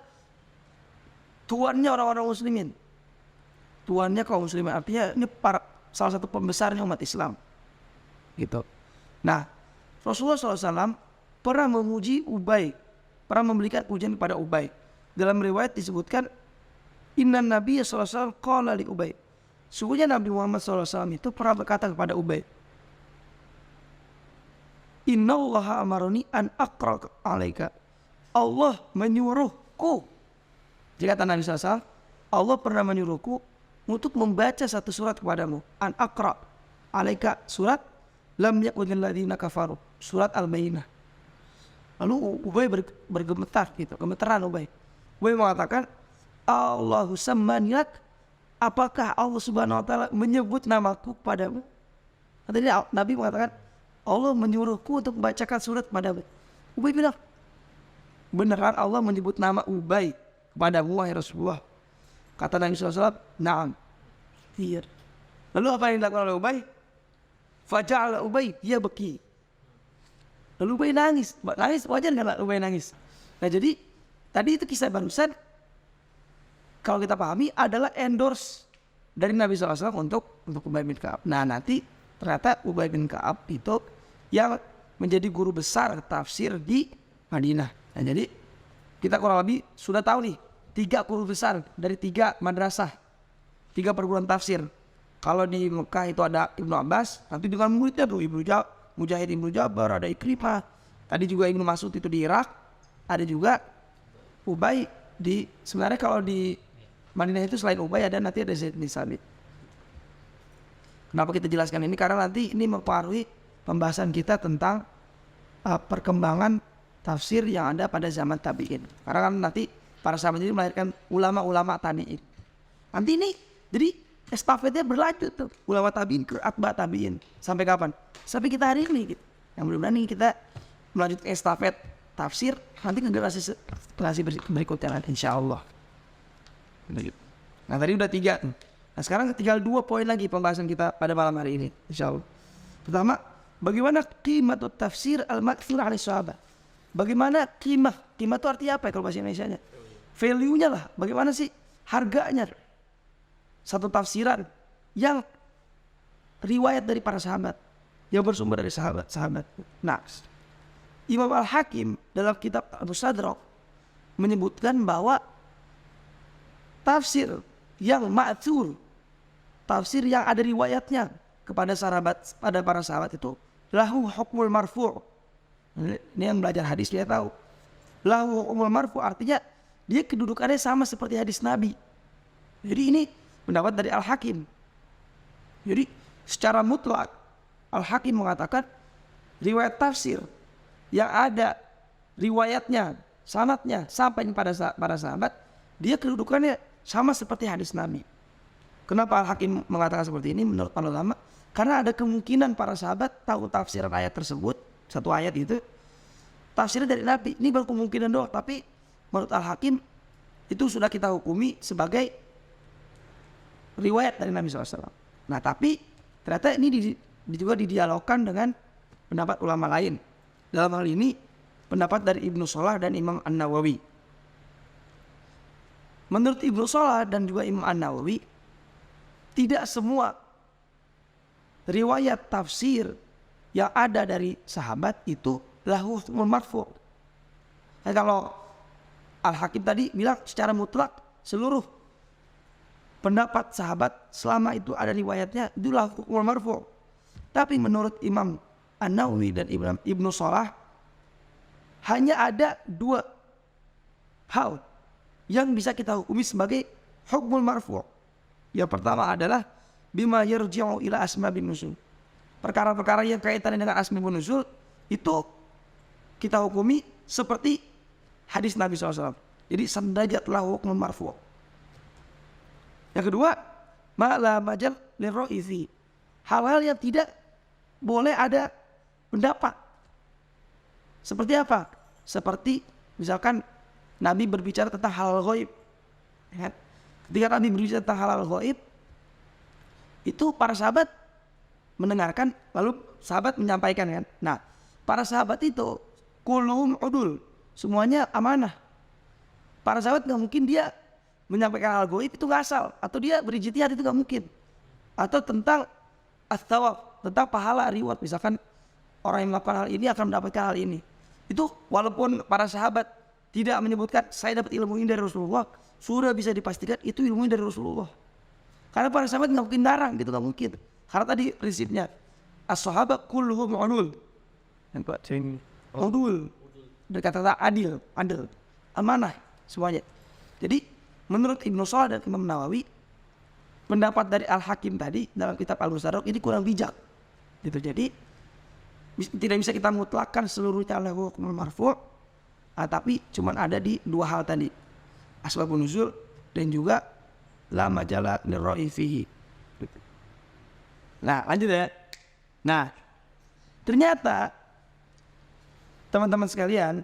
Speaker 1: tuannya orang-orang muslimin. Tuannya kaum muslimin. Artinya ini salah satu pembesarnya umat Islam. Gitu. Nah, Rasulullah SAW pernah memuji Ubay. Pernah memberikan pujian kepada Ubay. Dalam riwayat disebutkan, Inna Nabi SAW qala li Ubay. Sungguhnya Nabi Muhammad SAW itu pernah berkata kepada Ubay, Inna Allah amaroni an aqra alaika. Allah menyuruhku. Jika kata Nabi SAW, Allah pernah menyuruhku untuk membaca satu surat kepadamu. An aqra alaika, surat lam yakunil ladina kafaru, surat Al-Bayyinah. Lalu Ubay bergemetar gitu, gemeteran Ubay. Ubay mengatakan, Allahu sammanilak, apakah Allah Subhanahu wa taala menyebut namaku kepadamu? Artinya Nabi mengatakan, Allah menyuruhku untuk membacakan surat kepadamu. Ubay bilang, beneran Allah menyebut nama Ubay kepadamu wahai Rasulullah? Kata Nabi SAW, na'am. Iya. Lalu apa yang dilakukan oleh Ubay? Faja'ala Ubay, dia beki. Lalu Ubay nangis. Nangis, wajar nggak Ubay nangis? Nah jadi, tadi itu kisah barusan, kalau kita pahami adalah endorse dari Nabi SAW untuk Ubay bin Ka'ab. Nah nanti ternyata Ubay bin Ka'ab itu yang menjadi guru besar tafsir di Madinah. Nah, jadi kita kurang lebih sudah tahu nih 3 guru besar dari 3 madrasah, 3 perguruan tafsir. Kalau di Mekah itu ada Ibnu Abbas, nanti dengan muridnya tuh Mujahid Ibnu Jabar, ada Ikrimah. Tadi juga Ibnu Mas'ud itu di Irak, ada juga Ubay di, sebenarnya kalau di Madinah itu selain Ubay ada nanti ada Zaid bin Sabit. Kenapa kita jelaskan ini? Karena nanti ini mempengaruhi pembahasan kita tentang perkembangan tafsir yang ada pada zaman tabi'in. Karena kan nanti para sahabat ini melahirkan ulama-ulama tabi'in. Nanti ini jadi estafetnya berlanjut tuh, ulama tabi'in ke atba tabi'in. Sampai kapan? Sampai kita hari ini gitu. Yang mudah-mudahan ini kita melanjutkan estafet tafsir nanti ke generasi berikutnya insyaallah. Nah tadi udah 3 tuh. Nah sekarang tinggal 2 poin lagi pembahasan kita pada malam hari ini insyaallah. Pertama, bagaimana qimatut tafsir al-makthur oleh sahabat. Bagaimana qimah itu artinya apa ya kalau bahasa Indonesianya? Value-nya lah, bagaimana sih harganya satu tafsiran yang riwayat dari para sahabat, yang bersumber dari sahabat. Nah, Imam Al-Hakim dalam kitab Al-Mustadrak menyebutkan bahwa tafsir yang ma'thur, tafsir yang ada riwayatnya kepada para sahabat itu lahu hukmul marfu'. Ini yang belajar hadis dia tahu. Lahu hukmul marfu' artinya dia kedudukannya sama seperti hadis Nabi. Jadi ini pendapat dari Al-Hakim. Jadi secara mutlak Al-Hakim mengatakan riwayat tafsir yang ada riwayatnya, sanadnya sampai pada para sahabat, dia kedudukannya sama seperti hadis Nabi. Kenapa Al-Hakim mengatakan seperti ini menurut para ulama? Karena ada kemungkinan para sahabat tahu tafsiran ayat tersebut, satu ayat itu tafsirnya dari Nabi. Ini baru kemungkinan doang, tapi menurut Al-Hakim itu sudah kita hukumi sebagai riwayat dari Nabi SAW. Nah tapi ternyata ini juga didialogkan dengan pendapat ulama lain. Dalam hal ini pendapat dari Ibnu Shalah dan Imam An-Nawawi. Menurut Ibnu Shalah dan juga Imam An-Nawawi, tidak semua riwayat tafsir yang ada dari sahabat itu lahu hukmul marfu'. Nah, kalau Al-Hakim tadi bilang secara mutlak seluruh pendapat sahabat selama itu ada riwayatnya itu lahu hukmul marfu'. Tapi menurut Imam An-Nawawi dan Ibnu Shalah hanya ada 2 hal yang bisa kita hukumi sebagai hukmul marfu'. Yang pertama adalah bima yarji'u ila asbabin nuzul. Perkara-perkara yang kaitannya dengan asbabun nuzul itu kita hukumi seperti hadis Nabi SAW. Jadi sandaja lahu hukmul marfu'. Yang kedua, ma'la majal lirro'izi. Hal-hal yang tidak boleh ada pendapat. Seperti apa? Seperti misalkan Nabi berbicara tentang halal ghaib. Ketika Nabi berbicara tentang halal ghaib, itu para sahabat mendengarkan, lalu sahabat menyampaikan kan. Nah, para sahabat itu kulluhum udul, semuanya amanah. Para sahabat nggak mungkin dia menyampaikan hal ghaib itu ngasal, atau dia berijtihad itu nggak mungkin. Atau tentang as-thawab, tentang pahala reward, misalkan orang yang melakukan hal ini akan mendapatkan hal ini. Itu walaupun para sahabat tidak menyebutkan saya dapat ilmu ini dari Rasulullah, sudah bisa dipastikan itu ilmu dari Rasulullah. Karena para sahabat nggak mungkin darang gitu, nggak mungkin. Karena tadi prinsipnya as-sahabat kulluhum udul. Udul. Dari kata adil, amanah semuanya. Jadi menurut Ibnu Shalah dan Imam Nawawi, pendapat dari Al-Hakim tadi dalam kitab Al-Mustadrak ini kurang bijak. Gitu. Jadi tidak bisa kita mutlakkan seluruhnya lahu hukmul marfu', tapi cuma ada di 2 hal tadi, asbabun nuzul dan juga la majala lirra'i fihi. Nah lanjut ya. Nah ternyata teman-teman sekalian,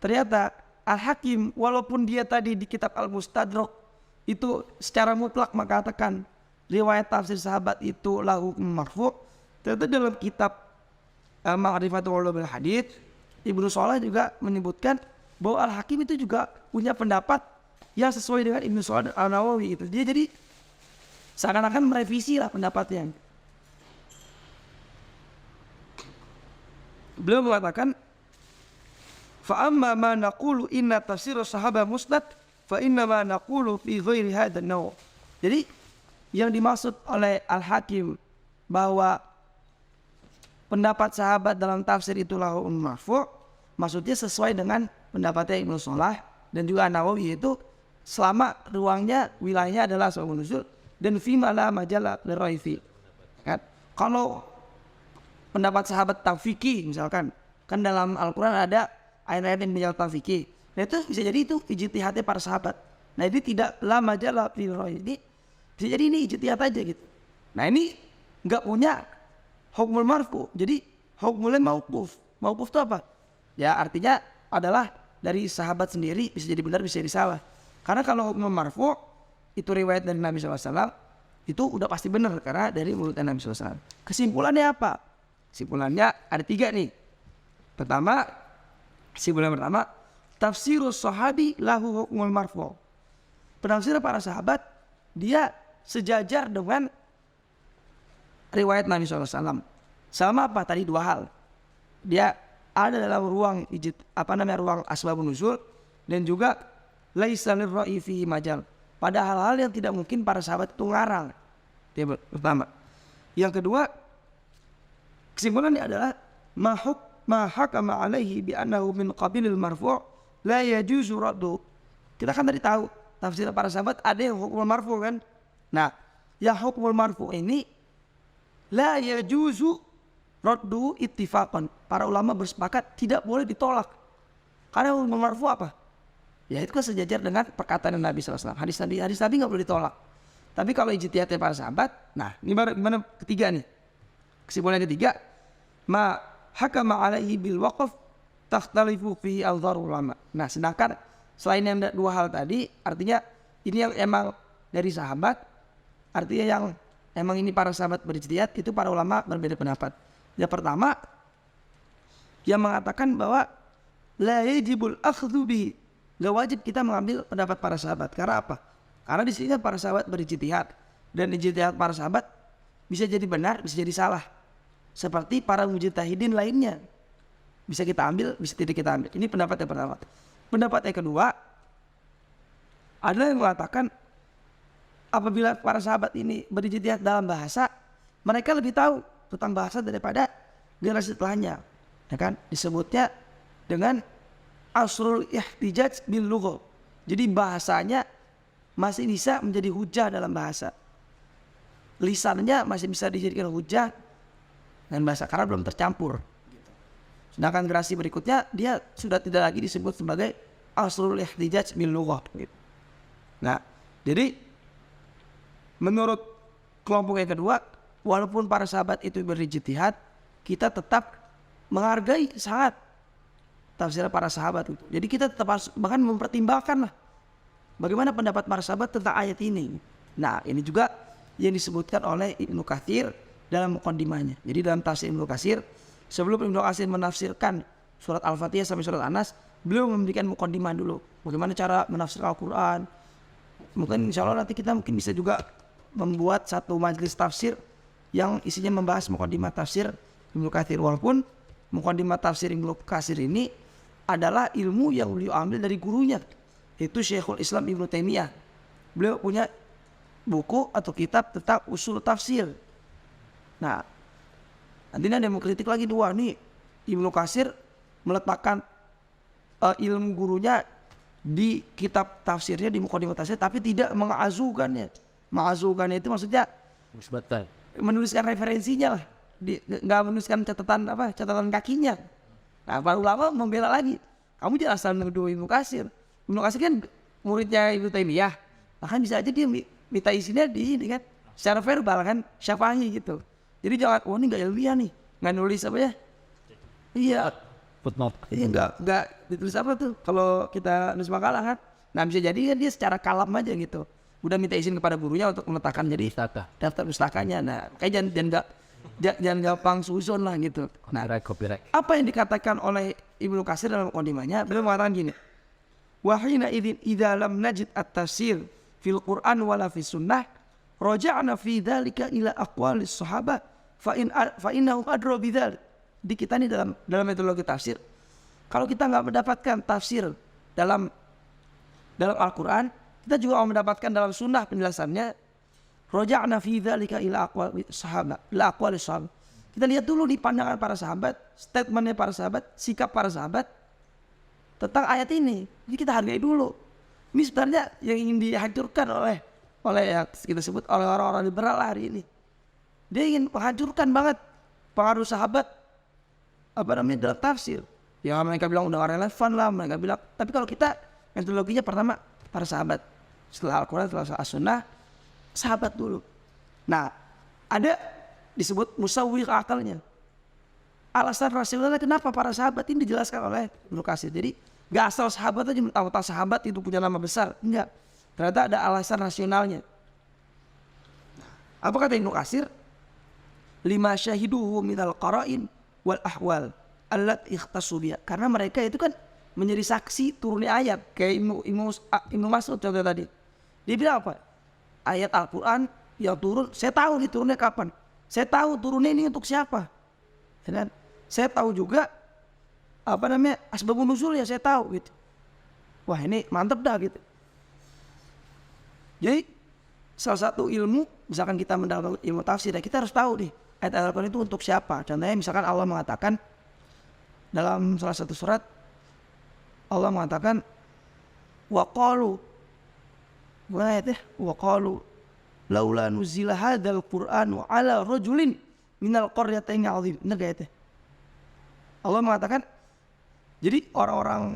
Speaker 1: ternyata Al-Hakim walaupun dia tadi di kitab Al-Mustadrak itu secara mutlak mengatakan riwayat tafsir sahabat itu lahu hukmul marfu', ternyata dalam kitab Ma'rifatul Ulumul Hadits, Ibnu Shalah juga menyebutkan bahwa Al-Hakim itu juga punya pendapat yang sesuai dengan Ibnu Shalah dan Al-Nawawi itu. Dia jadi seakan-akan merevisi lah pendapatnya. Beliau mengatakan Fa amma ma naqulu inna tafsir sahabat musnad fa inna ma naqulu fi ghairi hadzal naw. Jadi yang dimaksud oleh Al-Hakim bahwa pendapat sahabat dalam tafsir itulah marfu', maksudnya sesuai dengan pendapatnya Ibnu Shalah dan juga An-Nawawi, yaitu selama ruangnya wilayahnya adalah asbabun nuzul dan fi ma la majala liraifi. Kan kalau pendapat sahabat tafiki misalkan, kan dalam Al-Qur'an ada ayat-ayat yang menjawab tafiki. Nah itu bisa jadi itu ijtihadnya para sahabat. Nah ini tidak la majala liraifi. Ini bisa jadi ini ijtihad aja gitu. Nah ini enggak punya hukmul marfu, jadi hukmulnya mauquf. Mauquf itu apa? Ya artinya adalah dari sahabat sendiri, bisa jadi benar bisa jadi salah. Karena kalau hukmul marfu itu riwayat dari Nabi SAW, itu udah pasti benar karena dari mulut Nabi SAW. Kesimpulannya apa? Kesimpulannya ada 3 nih. Kesimpulan pertama, tafsirus sahabi lahu hukmul marfu. Penafsiran para sahabat dia sejajar dengan riwayat Nabi SAW. Sama apa? Tadi 2 hal. Dia ada dalam ruang ruang asbabun nuzul dan juga laisa lirra'i fihi majal. Pada hal-hal yang tidak mungkin para sahabat itu ngarang. Itu pertama. Yang kedua, kesimpulannya adalah ma hakama alaihi bi annahu min qabilil marfu' la yajuzu raddu. Kita kan tadi tahu tafsir para sahabat ada yang hukum marfu kan. Nah, yang hukum marfu ini la yajuzu raddu ittifaqan. Para ulama bersepakat tidak boleh ditolak. Karena hukum marfu apa? Ya itu kan sejajar dengan perkataan Nabi SAW. Hadis Nabi nggak boleh ditolak. Tapi kalau ijtihadnya para sahabat, nah ini gimana ketiga nih. Kesimpulan ketiga, ma hakama alaihi bil waqf takhtalifu fihi anzar ulama. Nah, sedangkan selain yang 2 hal tadi, artinya ini yang emang dari sahabat, artinya yang emang ini para sahabat berijtihad, itu para ulama berbeda pendapat. Yang pertama, yang mengatakan bahwa la yajibul akhdhu bihi, gak wajib kita mengambil pendapat para sahabat. Karena apa? Karena di sini para sahabat berijtihad, dan ijtihad para sahabat bisa jadi benar, bisa jadi salah. Seperti para mujtahidin lainnya. Bisa kita ambil, bisa tidak kita ambil. Ini pendapat yang pertama. Pendapat yang kedua, ada yang mengatakan apabila para sahabat ini berijtihad dalam bahasa, mereka lebih tahu tentang bahasa daripada generasi setelahnya. Ya kan? Disebutnya dengan asrul ihtijaj bil lugha. Jadi bahasanya masih bisa menjadi hujah dalam bahasa. Lisannya masih bisa dijadikan hujah dan bahasa karena belum tercampur. Sedangkan generasi berikutnya dia sudah tidak lagi disebut sebagai asrul ihtijaj bil lugha. Nah, jadi menurut kelompok yang kedua, walaupun para sahabat itu berijtihad, kita tetap menghargai sangat tafsir para sahabat itu. Jadi kita tetap harus bahkan mempertimbangkan lah bagaimana pendapat para sahabat tentang ayat ini. Nah, ini juga yang disebutkan oleh Ibnu Katsir dalam muqaddimahnya. Jadi dalam tafsir Ibnu Katsir, sebelum Ibnu Katsir menafsirkan surat Al-Fatihah sampai surat An-Nas, beliau memberikan muqaddimah dulu. Bagaimana cara menafsir Al-Quran. Mungkin insya Allah nanti kita mungkin bisa juga membuat satu majelis tafsir yang isinya membahas muqaddimah tafsir Ibnu Katsir. Walaupun muqaddimah tafsir Ibnu Katsir ini adalah ilmu yang beliau ambil dari gurunya, yaitu Syekhul Islam Ibnu Taimiyah. Beliau punya buku atau kitab tentang usul tafsir. Nah, nanti ada yang mau kritik lagi nih Ibnu Katsir meletakkan ilmu gurunya di kitab tafsirnya, di muqaddimah tafsir, tapi tidak mengazukannya. Mengazukannya itu maksudnya menuliskan referensinya lah, nggak menuliskan catatan kakinya. Nah, para ulama membela lagi, kamu jangan asal menuduh Ibnu Katsir. Ibnu Katsir kan muridnya Ibnu Taimiyah, bahkan bisa aja dia minta isinya di ini kan secara verbal kan, Syafi'i gitu. Jadi jangan, ini nggak ilmiah nih, nggak nulis apa ya? Iya, footnote. Iya nggak ditulis apa tuh kalau kita nulis makalah kan. Nah bisa jadi kan dia secara kalam aja gitu. Udah minta izin kepada gurunya untuk meletakkan jadi daftar pustakanya. Nah kayak jangan gampang susun lah gitu. Nah apa yang dikatakan oleh Ibnu Katsir dalam muqaddimahnya, beliau mengatakan gini, wahina idzin idza lam najid at-tafsir fil Qur'an wala fis sunnah raja'na fi dzalika ila aqwalis sahabat fa innahum adra bidzalik. Di kita nih dalam metodologi tafsir, Kalau kita nggak mendapatkan tafsir dalam Al-Quran, kita juga mau mendapatkan dalam sunnah penjelasannya. Roja'na fi dzalika ila aqwali sahabat, ila aqwali sahabat. Kita lihat dulu di pandangan para sahabat, statementnya para sahabat, sikap para sahabat tentang ayat ini. Jadi kita hargai dulu. Ini sebenarnya yang ingin dihancurkan oleh yang kita sebut oleh orang-orang liberal hari ini. Dia ingin menghancurkan banget pengaruh sahabat dalam tafsir. Ya mereka bilang udah relevan lah, mereka bilang. Tapi kalau kita metodologinya pertama para sahabat, setelah Al-Quran, setelah As-Sunnah, sahabat dulu. Nah, ada disebut musawwir akalnya. Alasan rasionalnya kenapa para sahabat ini dijelaskan oleh Ibnu Katsir. Jadi gak asal sahabat aja mentah-mentah sahabat itu punya nama besar. Enggak. Ternyata ada alasan rasionalnya. Apa kata Ibnu Katsir? Lima syahiduhu minal qara'in wal ahwal allat ikhtassu biha. Karena mereka itu kan menjadi saksi turunnya ayat. Kayak Ibnu Mas'ud contoh tadi. Dia bilang apa? Ayat Al-Quran yang turun, saya tahu nih turunnya kapan. Saya tahu turunnya ini untuk siapa. Dan saya tahu juga asbabun nuzul ya saya tahu gitu. Wah ini mantep dah gitu. Jadi salah satu ilmu, misalkan kita mendapatkan ilmu tafsir, kita harus tahu nih ayat Al-Quran itu untuk siapa. Contohnya misalkan Allah mengatakan dalam salah satu surat, Allah mengatakan waqalu, bukan ayatnya, waqalu laula nuzila hadzal Qur'an ala rajulin minal qaryatayn 'azim. Benar gak ayatnya? Allah mengatakan, jadi orang-orang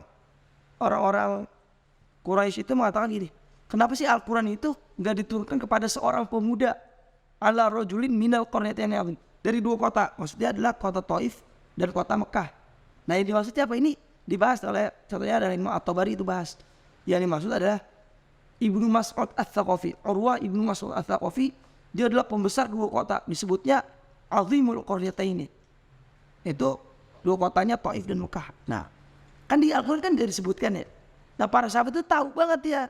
Speaker 1: Quraisy itu mengatakan gini, kenapa sih Al-Quran itu gak diturunkan kepada seorang pemuda ala rajulin minal qaryatayn 'azim, dari dua kota, maksudnya adalah kota Taif dan kota Mekah. Nah ini maksudnya apa? Ini dibahas oleh, contohnya ada Imam At-Tabari itu bahas. Yang dimaksud adalah Ibnu Mas'ud Ats-Tsaqafi, Urwah Ibnu Mas'ud Ats-Tsaqafi, dia adalah pembesar dua kota, disebutnya Azimul Qaryataini. Itu dua kotanya Taif dan Mekah. Nah, kan di Al-Quran kan dia disebutkan ya. Nah, para sahabat itu tahu banget ya.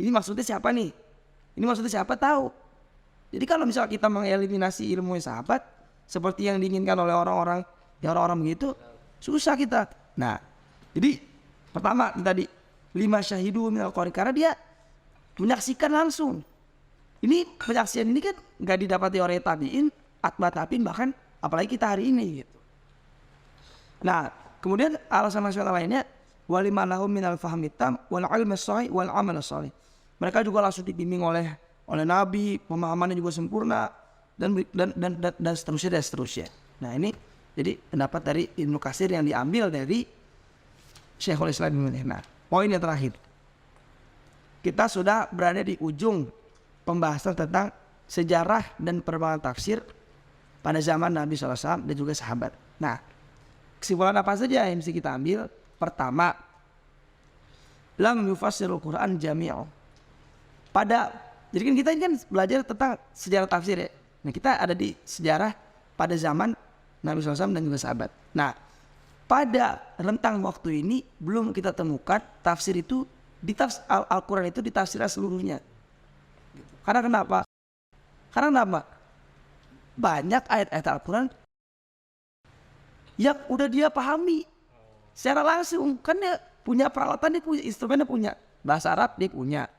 Speaker 1: Ini maksudnya siapa nih? Ini maksudnya siapa tahu. Jadi kalau misalnya kita mengeliminasi ilmu sahabat seperti yang diinginkan oleh orang-orang begitu, susah kita. Nah, jadi pertama tadi lima syahidu minal Qur'an, karena dia menyaksikan langsung. Ini penyaksian ini kan nggak didapati oleh tabiin, atba tabiin, bahkan apalagi kita hari ini gitu. Nah, kemudian alasan nasional lainnya walima lahum minal fahmi tam wal ilmi shahih wal amal shalih. Mereka juga langsung dibimbing oleh Nabi, pemahamannya juga sempurna dan seterusnya. Nah, ini jadi pendapat dari Ibnu Katsir yang diambil dari Syekhul Islam Ibnu Taimiyah. Nah, poin yang terakhir. Kita sudah berada di ujung pembahasan tentang sejarah dan perkembangan tafsir pada zaman Nabi SAW dan juga sahabat. Nah, kesimpulan apa saja yang mesti kita ambil? Pertama, lam yufassirul Quran jami'u. Jadi kan kita ini kan belajar tentang sejarah tafsir ya. Nah, kita ada di sejarah pada zaman Nabi SAW dan juga sahabat. Nah, pada rentang waktu ini belum kita temukan tafsir itu Al-Quran itu ditafsirkan seluruhnya. Karena kenapa? Banyak ayat-ayat Al-Quran yang udah dia pahami secara langsung. Kan dia punya peralatan, dia punya instrumennya, punya bahasa Arab, dia punya.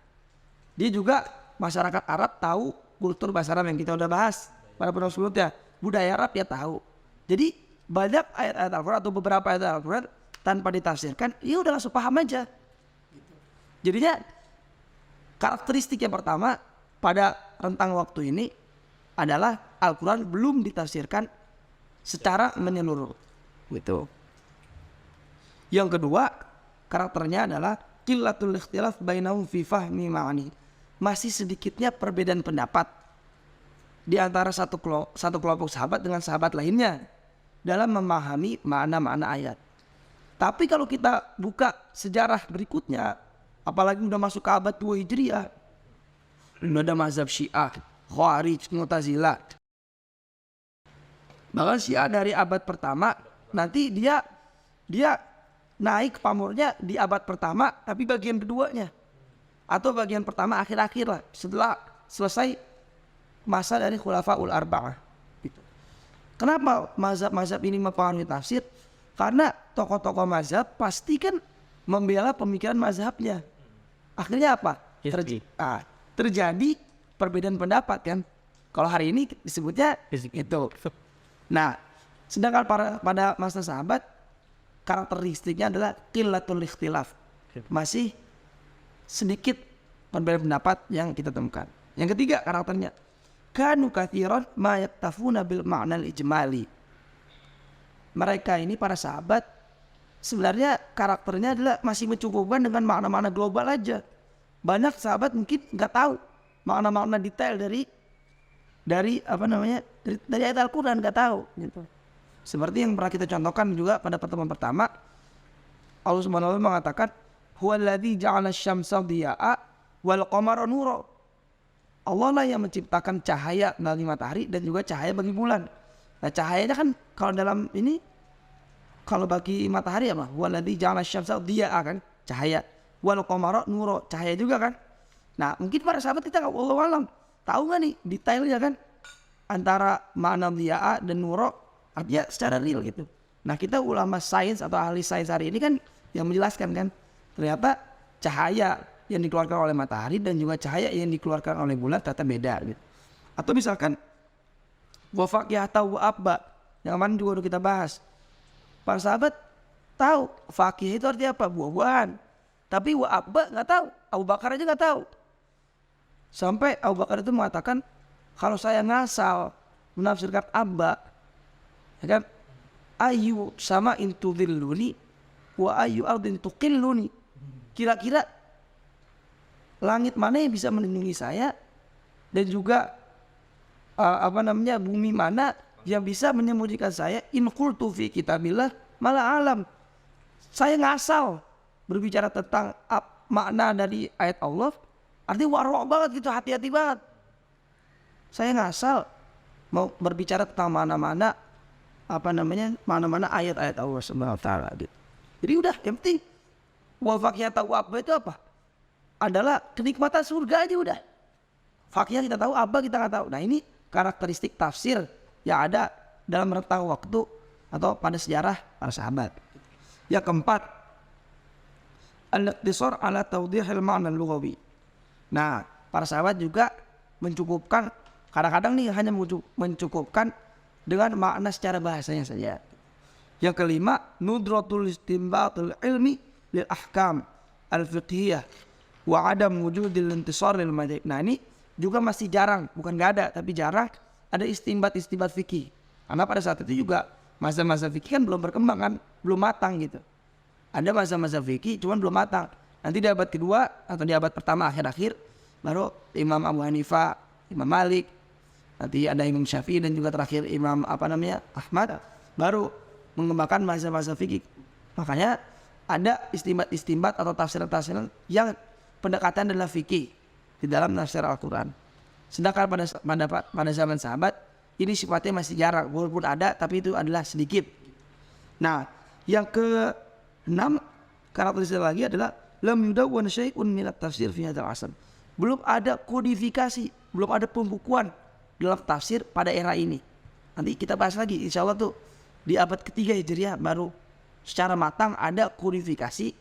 Speaker 1: Dia juga masyarakat Arab tahu kultur bahasa Arab yang kita udah bahas pada pertemuan sebelumnya. Budaya Arab dia tahu. Jadi banyak ayat-ayat Al-Quran atau beberapa ayat Al-Quran tanpa ditafsirkan, dia udah langsung paham aja. Jadinya karakteristik yang pertama pada rentang waktu ini adalah Al-Quran belum ditafsirkan secara menyeluruh. Gitu. Yang kedua, karakternya adalah qillatul ikhtilaf bainahum fi fahmi ma'ani. Masih sedikitnya perbedaan pendapat di antara satu kelompok sahabat dengan sahabat lainnya dalam memahami makna-makna ayat. Tapi kalau kita buka sejarah berikutnya, apalagi udah masuk ke abad 2 Hijriah, udah ada mazhab Syiah, Khawarij, Mu'tazilah. Bahkan Syiah dari abad pertama, nanti dia naik pamornya di abad pertama, tapi bagian keduanya. Atau bagian pertama akhir-akhir lah, setelah selesai masa dari Khulafaul Arba'ah. Kenapa mazhab-mazhab ini mempengaruhi tafsir? Karena tokoh-tokoh mazhab pasti kan membela pemikiran mazhabnya. Akhirnya apa? Terjadi perbedaan pendapat kan. Kalau hari ini disebutnya itu. Nah, sedangkan pada masa sahabat karakteristiknya adalah qillatul ikhtilaf. Masih sedikit perbedaan pendapat yang kita temukan. Yang ketiga karakternya, kanu katsiran ma yaktafuna bil ma'nal ijmali. Mereka ini para sahabat sebenarnya karakternya adalah masih mencukupkan dengan makna-makna global aja. Banyak sahabat mungkin nggak tahu makna-makna detail dari ayat Al-Quran, nggak tahu gitu. Seperti yang pernah kita contohkan juga pada pertemuan pertama, Allah Subhanahu wa taala mengatakan huwallazi ja'ala asy-syamsa diya'a wal qamara nura. Allah lah yang menciptakan cahaya bagi matahari dan juga cahaya bagi bulan. Nah, cahayanya kan kalau dalam ini, kalau bagi matahari apa? Huwallazi ja'ala asy-syamsa diya'a kan, cahaya. Wal qamara nura, cahaya juga kan. Nah, mungkin para sahabat kita enggak, wallahu alam, tahu enggak nih detailnya kan antara makna diya'a dan nura, artinya secara real gitu. Nah, kita ulama sains atau ahli sains hari ini kan yang menjelaskan kan, ternyata cahaya yang dikeluarkan oleh matahari dan juga cahaya yang dikeluarkan oleh bulan ternyata beda gitu. Atau misalkan wa faqihata wa abba, yang kemarin juga udah kita bahas. Para sahabat tahu faqih itu artinya apa? Buah-buahan. Tapi wa abba nggak tahu. Abu Bakar aja nggak tahu. Sampai Abu Bakar itu mengatakan, kalau saya ngasal menafsirkan abba, ya kan, ayu sama intudilluni wa ayu ardin tuqilluni. Kira-kira langit mana yang bisa melindungi saya dan juga bumi mana yang bisa menyembunyikan saya. In qultu fi kitabillah malah alam. Saya ngasal berbicara tentang makna dari ayat Allah, artinya warok banget gitu, hati-hati banget. Saya ngasal mau berbicara tentang mana-mana ayat-ayat Allah Subhanahu wa taala gitu. Jadi udah, yang penting wa faqihata wa abba itu apa? Adalah kenikmatan surga aja udah. Fakihah kita tahu, abba kita nggak tahu. Nah, ini karakteristik tafsir yang ada dalam rentang waktu atau pada sejarah para sahabat. Yang keempat, al-iqtisar ala tawdihil ma'na al-lughawi. Nah, para sahabat juga mencukupkan, kadang-kadang nih hanya mencukupkan dengan makna secara bahasanya saja. Yang kelima, nudratul istinbatul ilmi lil ahkam al-fiqhiyah wa adam wujudil intisar lil madhab. Nah, ini juga masih jarang, bukan nggak ada, tapi jarang ada istinbat fikih. Karena pada saat itu juga masa-masa fikih kan belum berkembang kan, belum matang gitu. Ada masa-masa fikih cuman belum matang. Nanti di abad kedua atau di abad pertama akhir-akhir baru Imam Abu Hanifah, Imam Malik, nanti ada Imam Syafi'i dan juga terakhir Imam Ahmad baru mengembangkan masa-masa fikih. Makanya ada istinbat atau tafsiran yang pendekatan adalah fikih di dalam tafsir Al-Quran. Sedangkan pada zaman sahabat ini sifatnya masih jarang, walaupun ada tapi itu adalah sedikit. Nah, yang ke-6 karakteristik lagi adalah lam yudawwan syai'un minat tafsir fi hadzal asr. Belum ada kodifikasi, belum ada pembukuan dalam tafsir pada era ini. Nanti kita bahas lagi, insya Allah tuh di abad ketiga Hijriah baru secara matang ada kodifikasi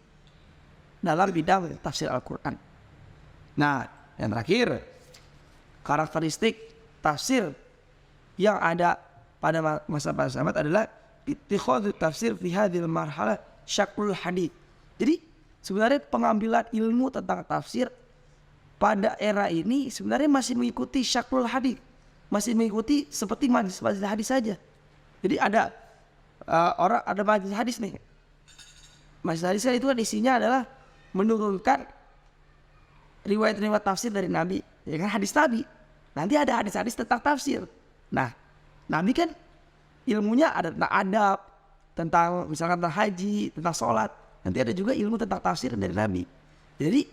Speaker 1: dalam bidang tafsir Al-Quran. Nah, yang terakhir, karakteristik tafsir yang ada pada masa para sahabat adalah ittikhadhu tafsir fi hadhil marhalah syaklul hadith. Jadi sebenarnya pengambilan ilmu tentang tafsir pada era ini sebenarnya masih mengikuti syaklul hadith, masih mengikuti seperti majelis hadis saja. Jadi ada ada majelis hadis nih. Majelis hadis itu kan isinya adalah menurunkan riwayat-riwayat tafsir dari Nabi, ya kan, hadis Nabi. Nanti ada hadis-hadis tentang tafsir. Nah, Nabi kan ilmunya ada tentang adab, tentang misalkan tentang haji, tentang sholat. Nanti ada juga ilmu tentang tafsir dari Nabi. Jadi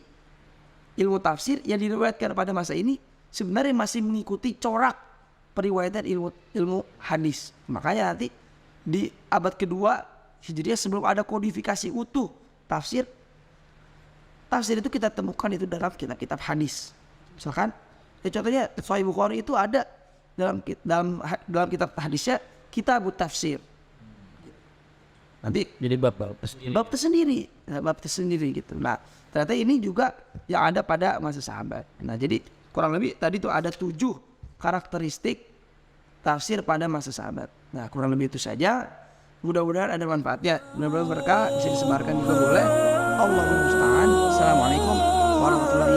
Speaker 1: ilmu tafsir yang diriwayatkan pada masa ini sebenarnya masih mengikuti corak periwayatan ilmu hadis. Makanya nanti di abad kedua Hijriah sebelum ada kodifikasi utuh tafsir itu kita temukan itu dalam kitab-kitab hadis. Misalkan contohnya Sahih Bukhari itu ada dalam kitab hadisnya Kitabut Tafsir. nanti
Speaker 2: Jadi bab tersendiri.
Speaker 1: bab tersendiri gitu. Nah ternyata ini juga yang ada pada masa sahabat. Nah jadi kurang lebih tadi tuh ada 7 karakteristik tafsir pada masa sahabat. Nah kurang lebih itu saja. Mudah-mudahan ada manfaatnya, mudah-mudahan berkah, bisa disebarkan juga boleh. Allahumma musta'an. Assalamualaikum warahmatullahi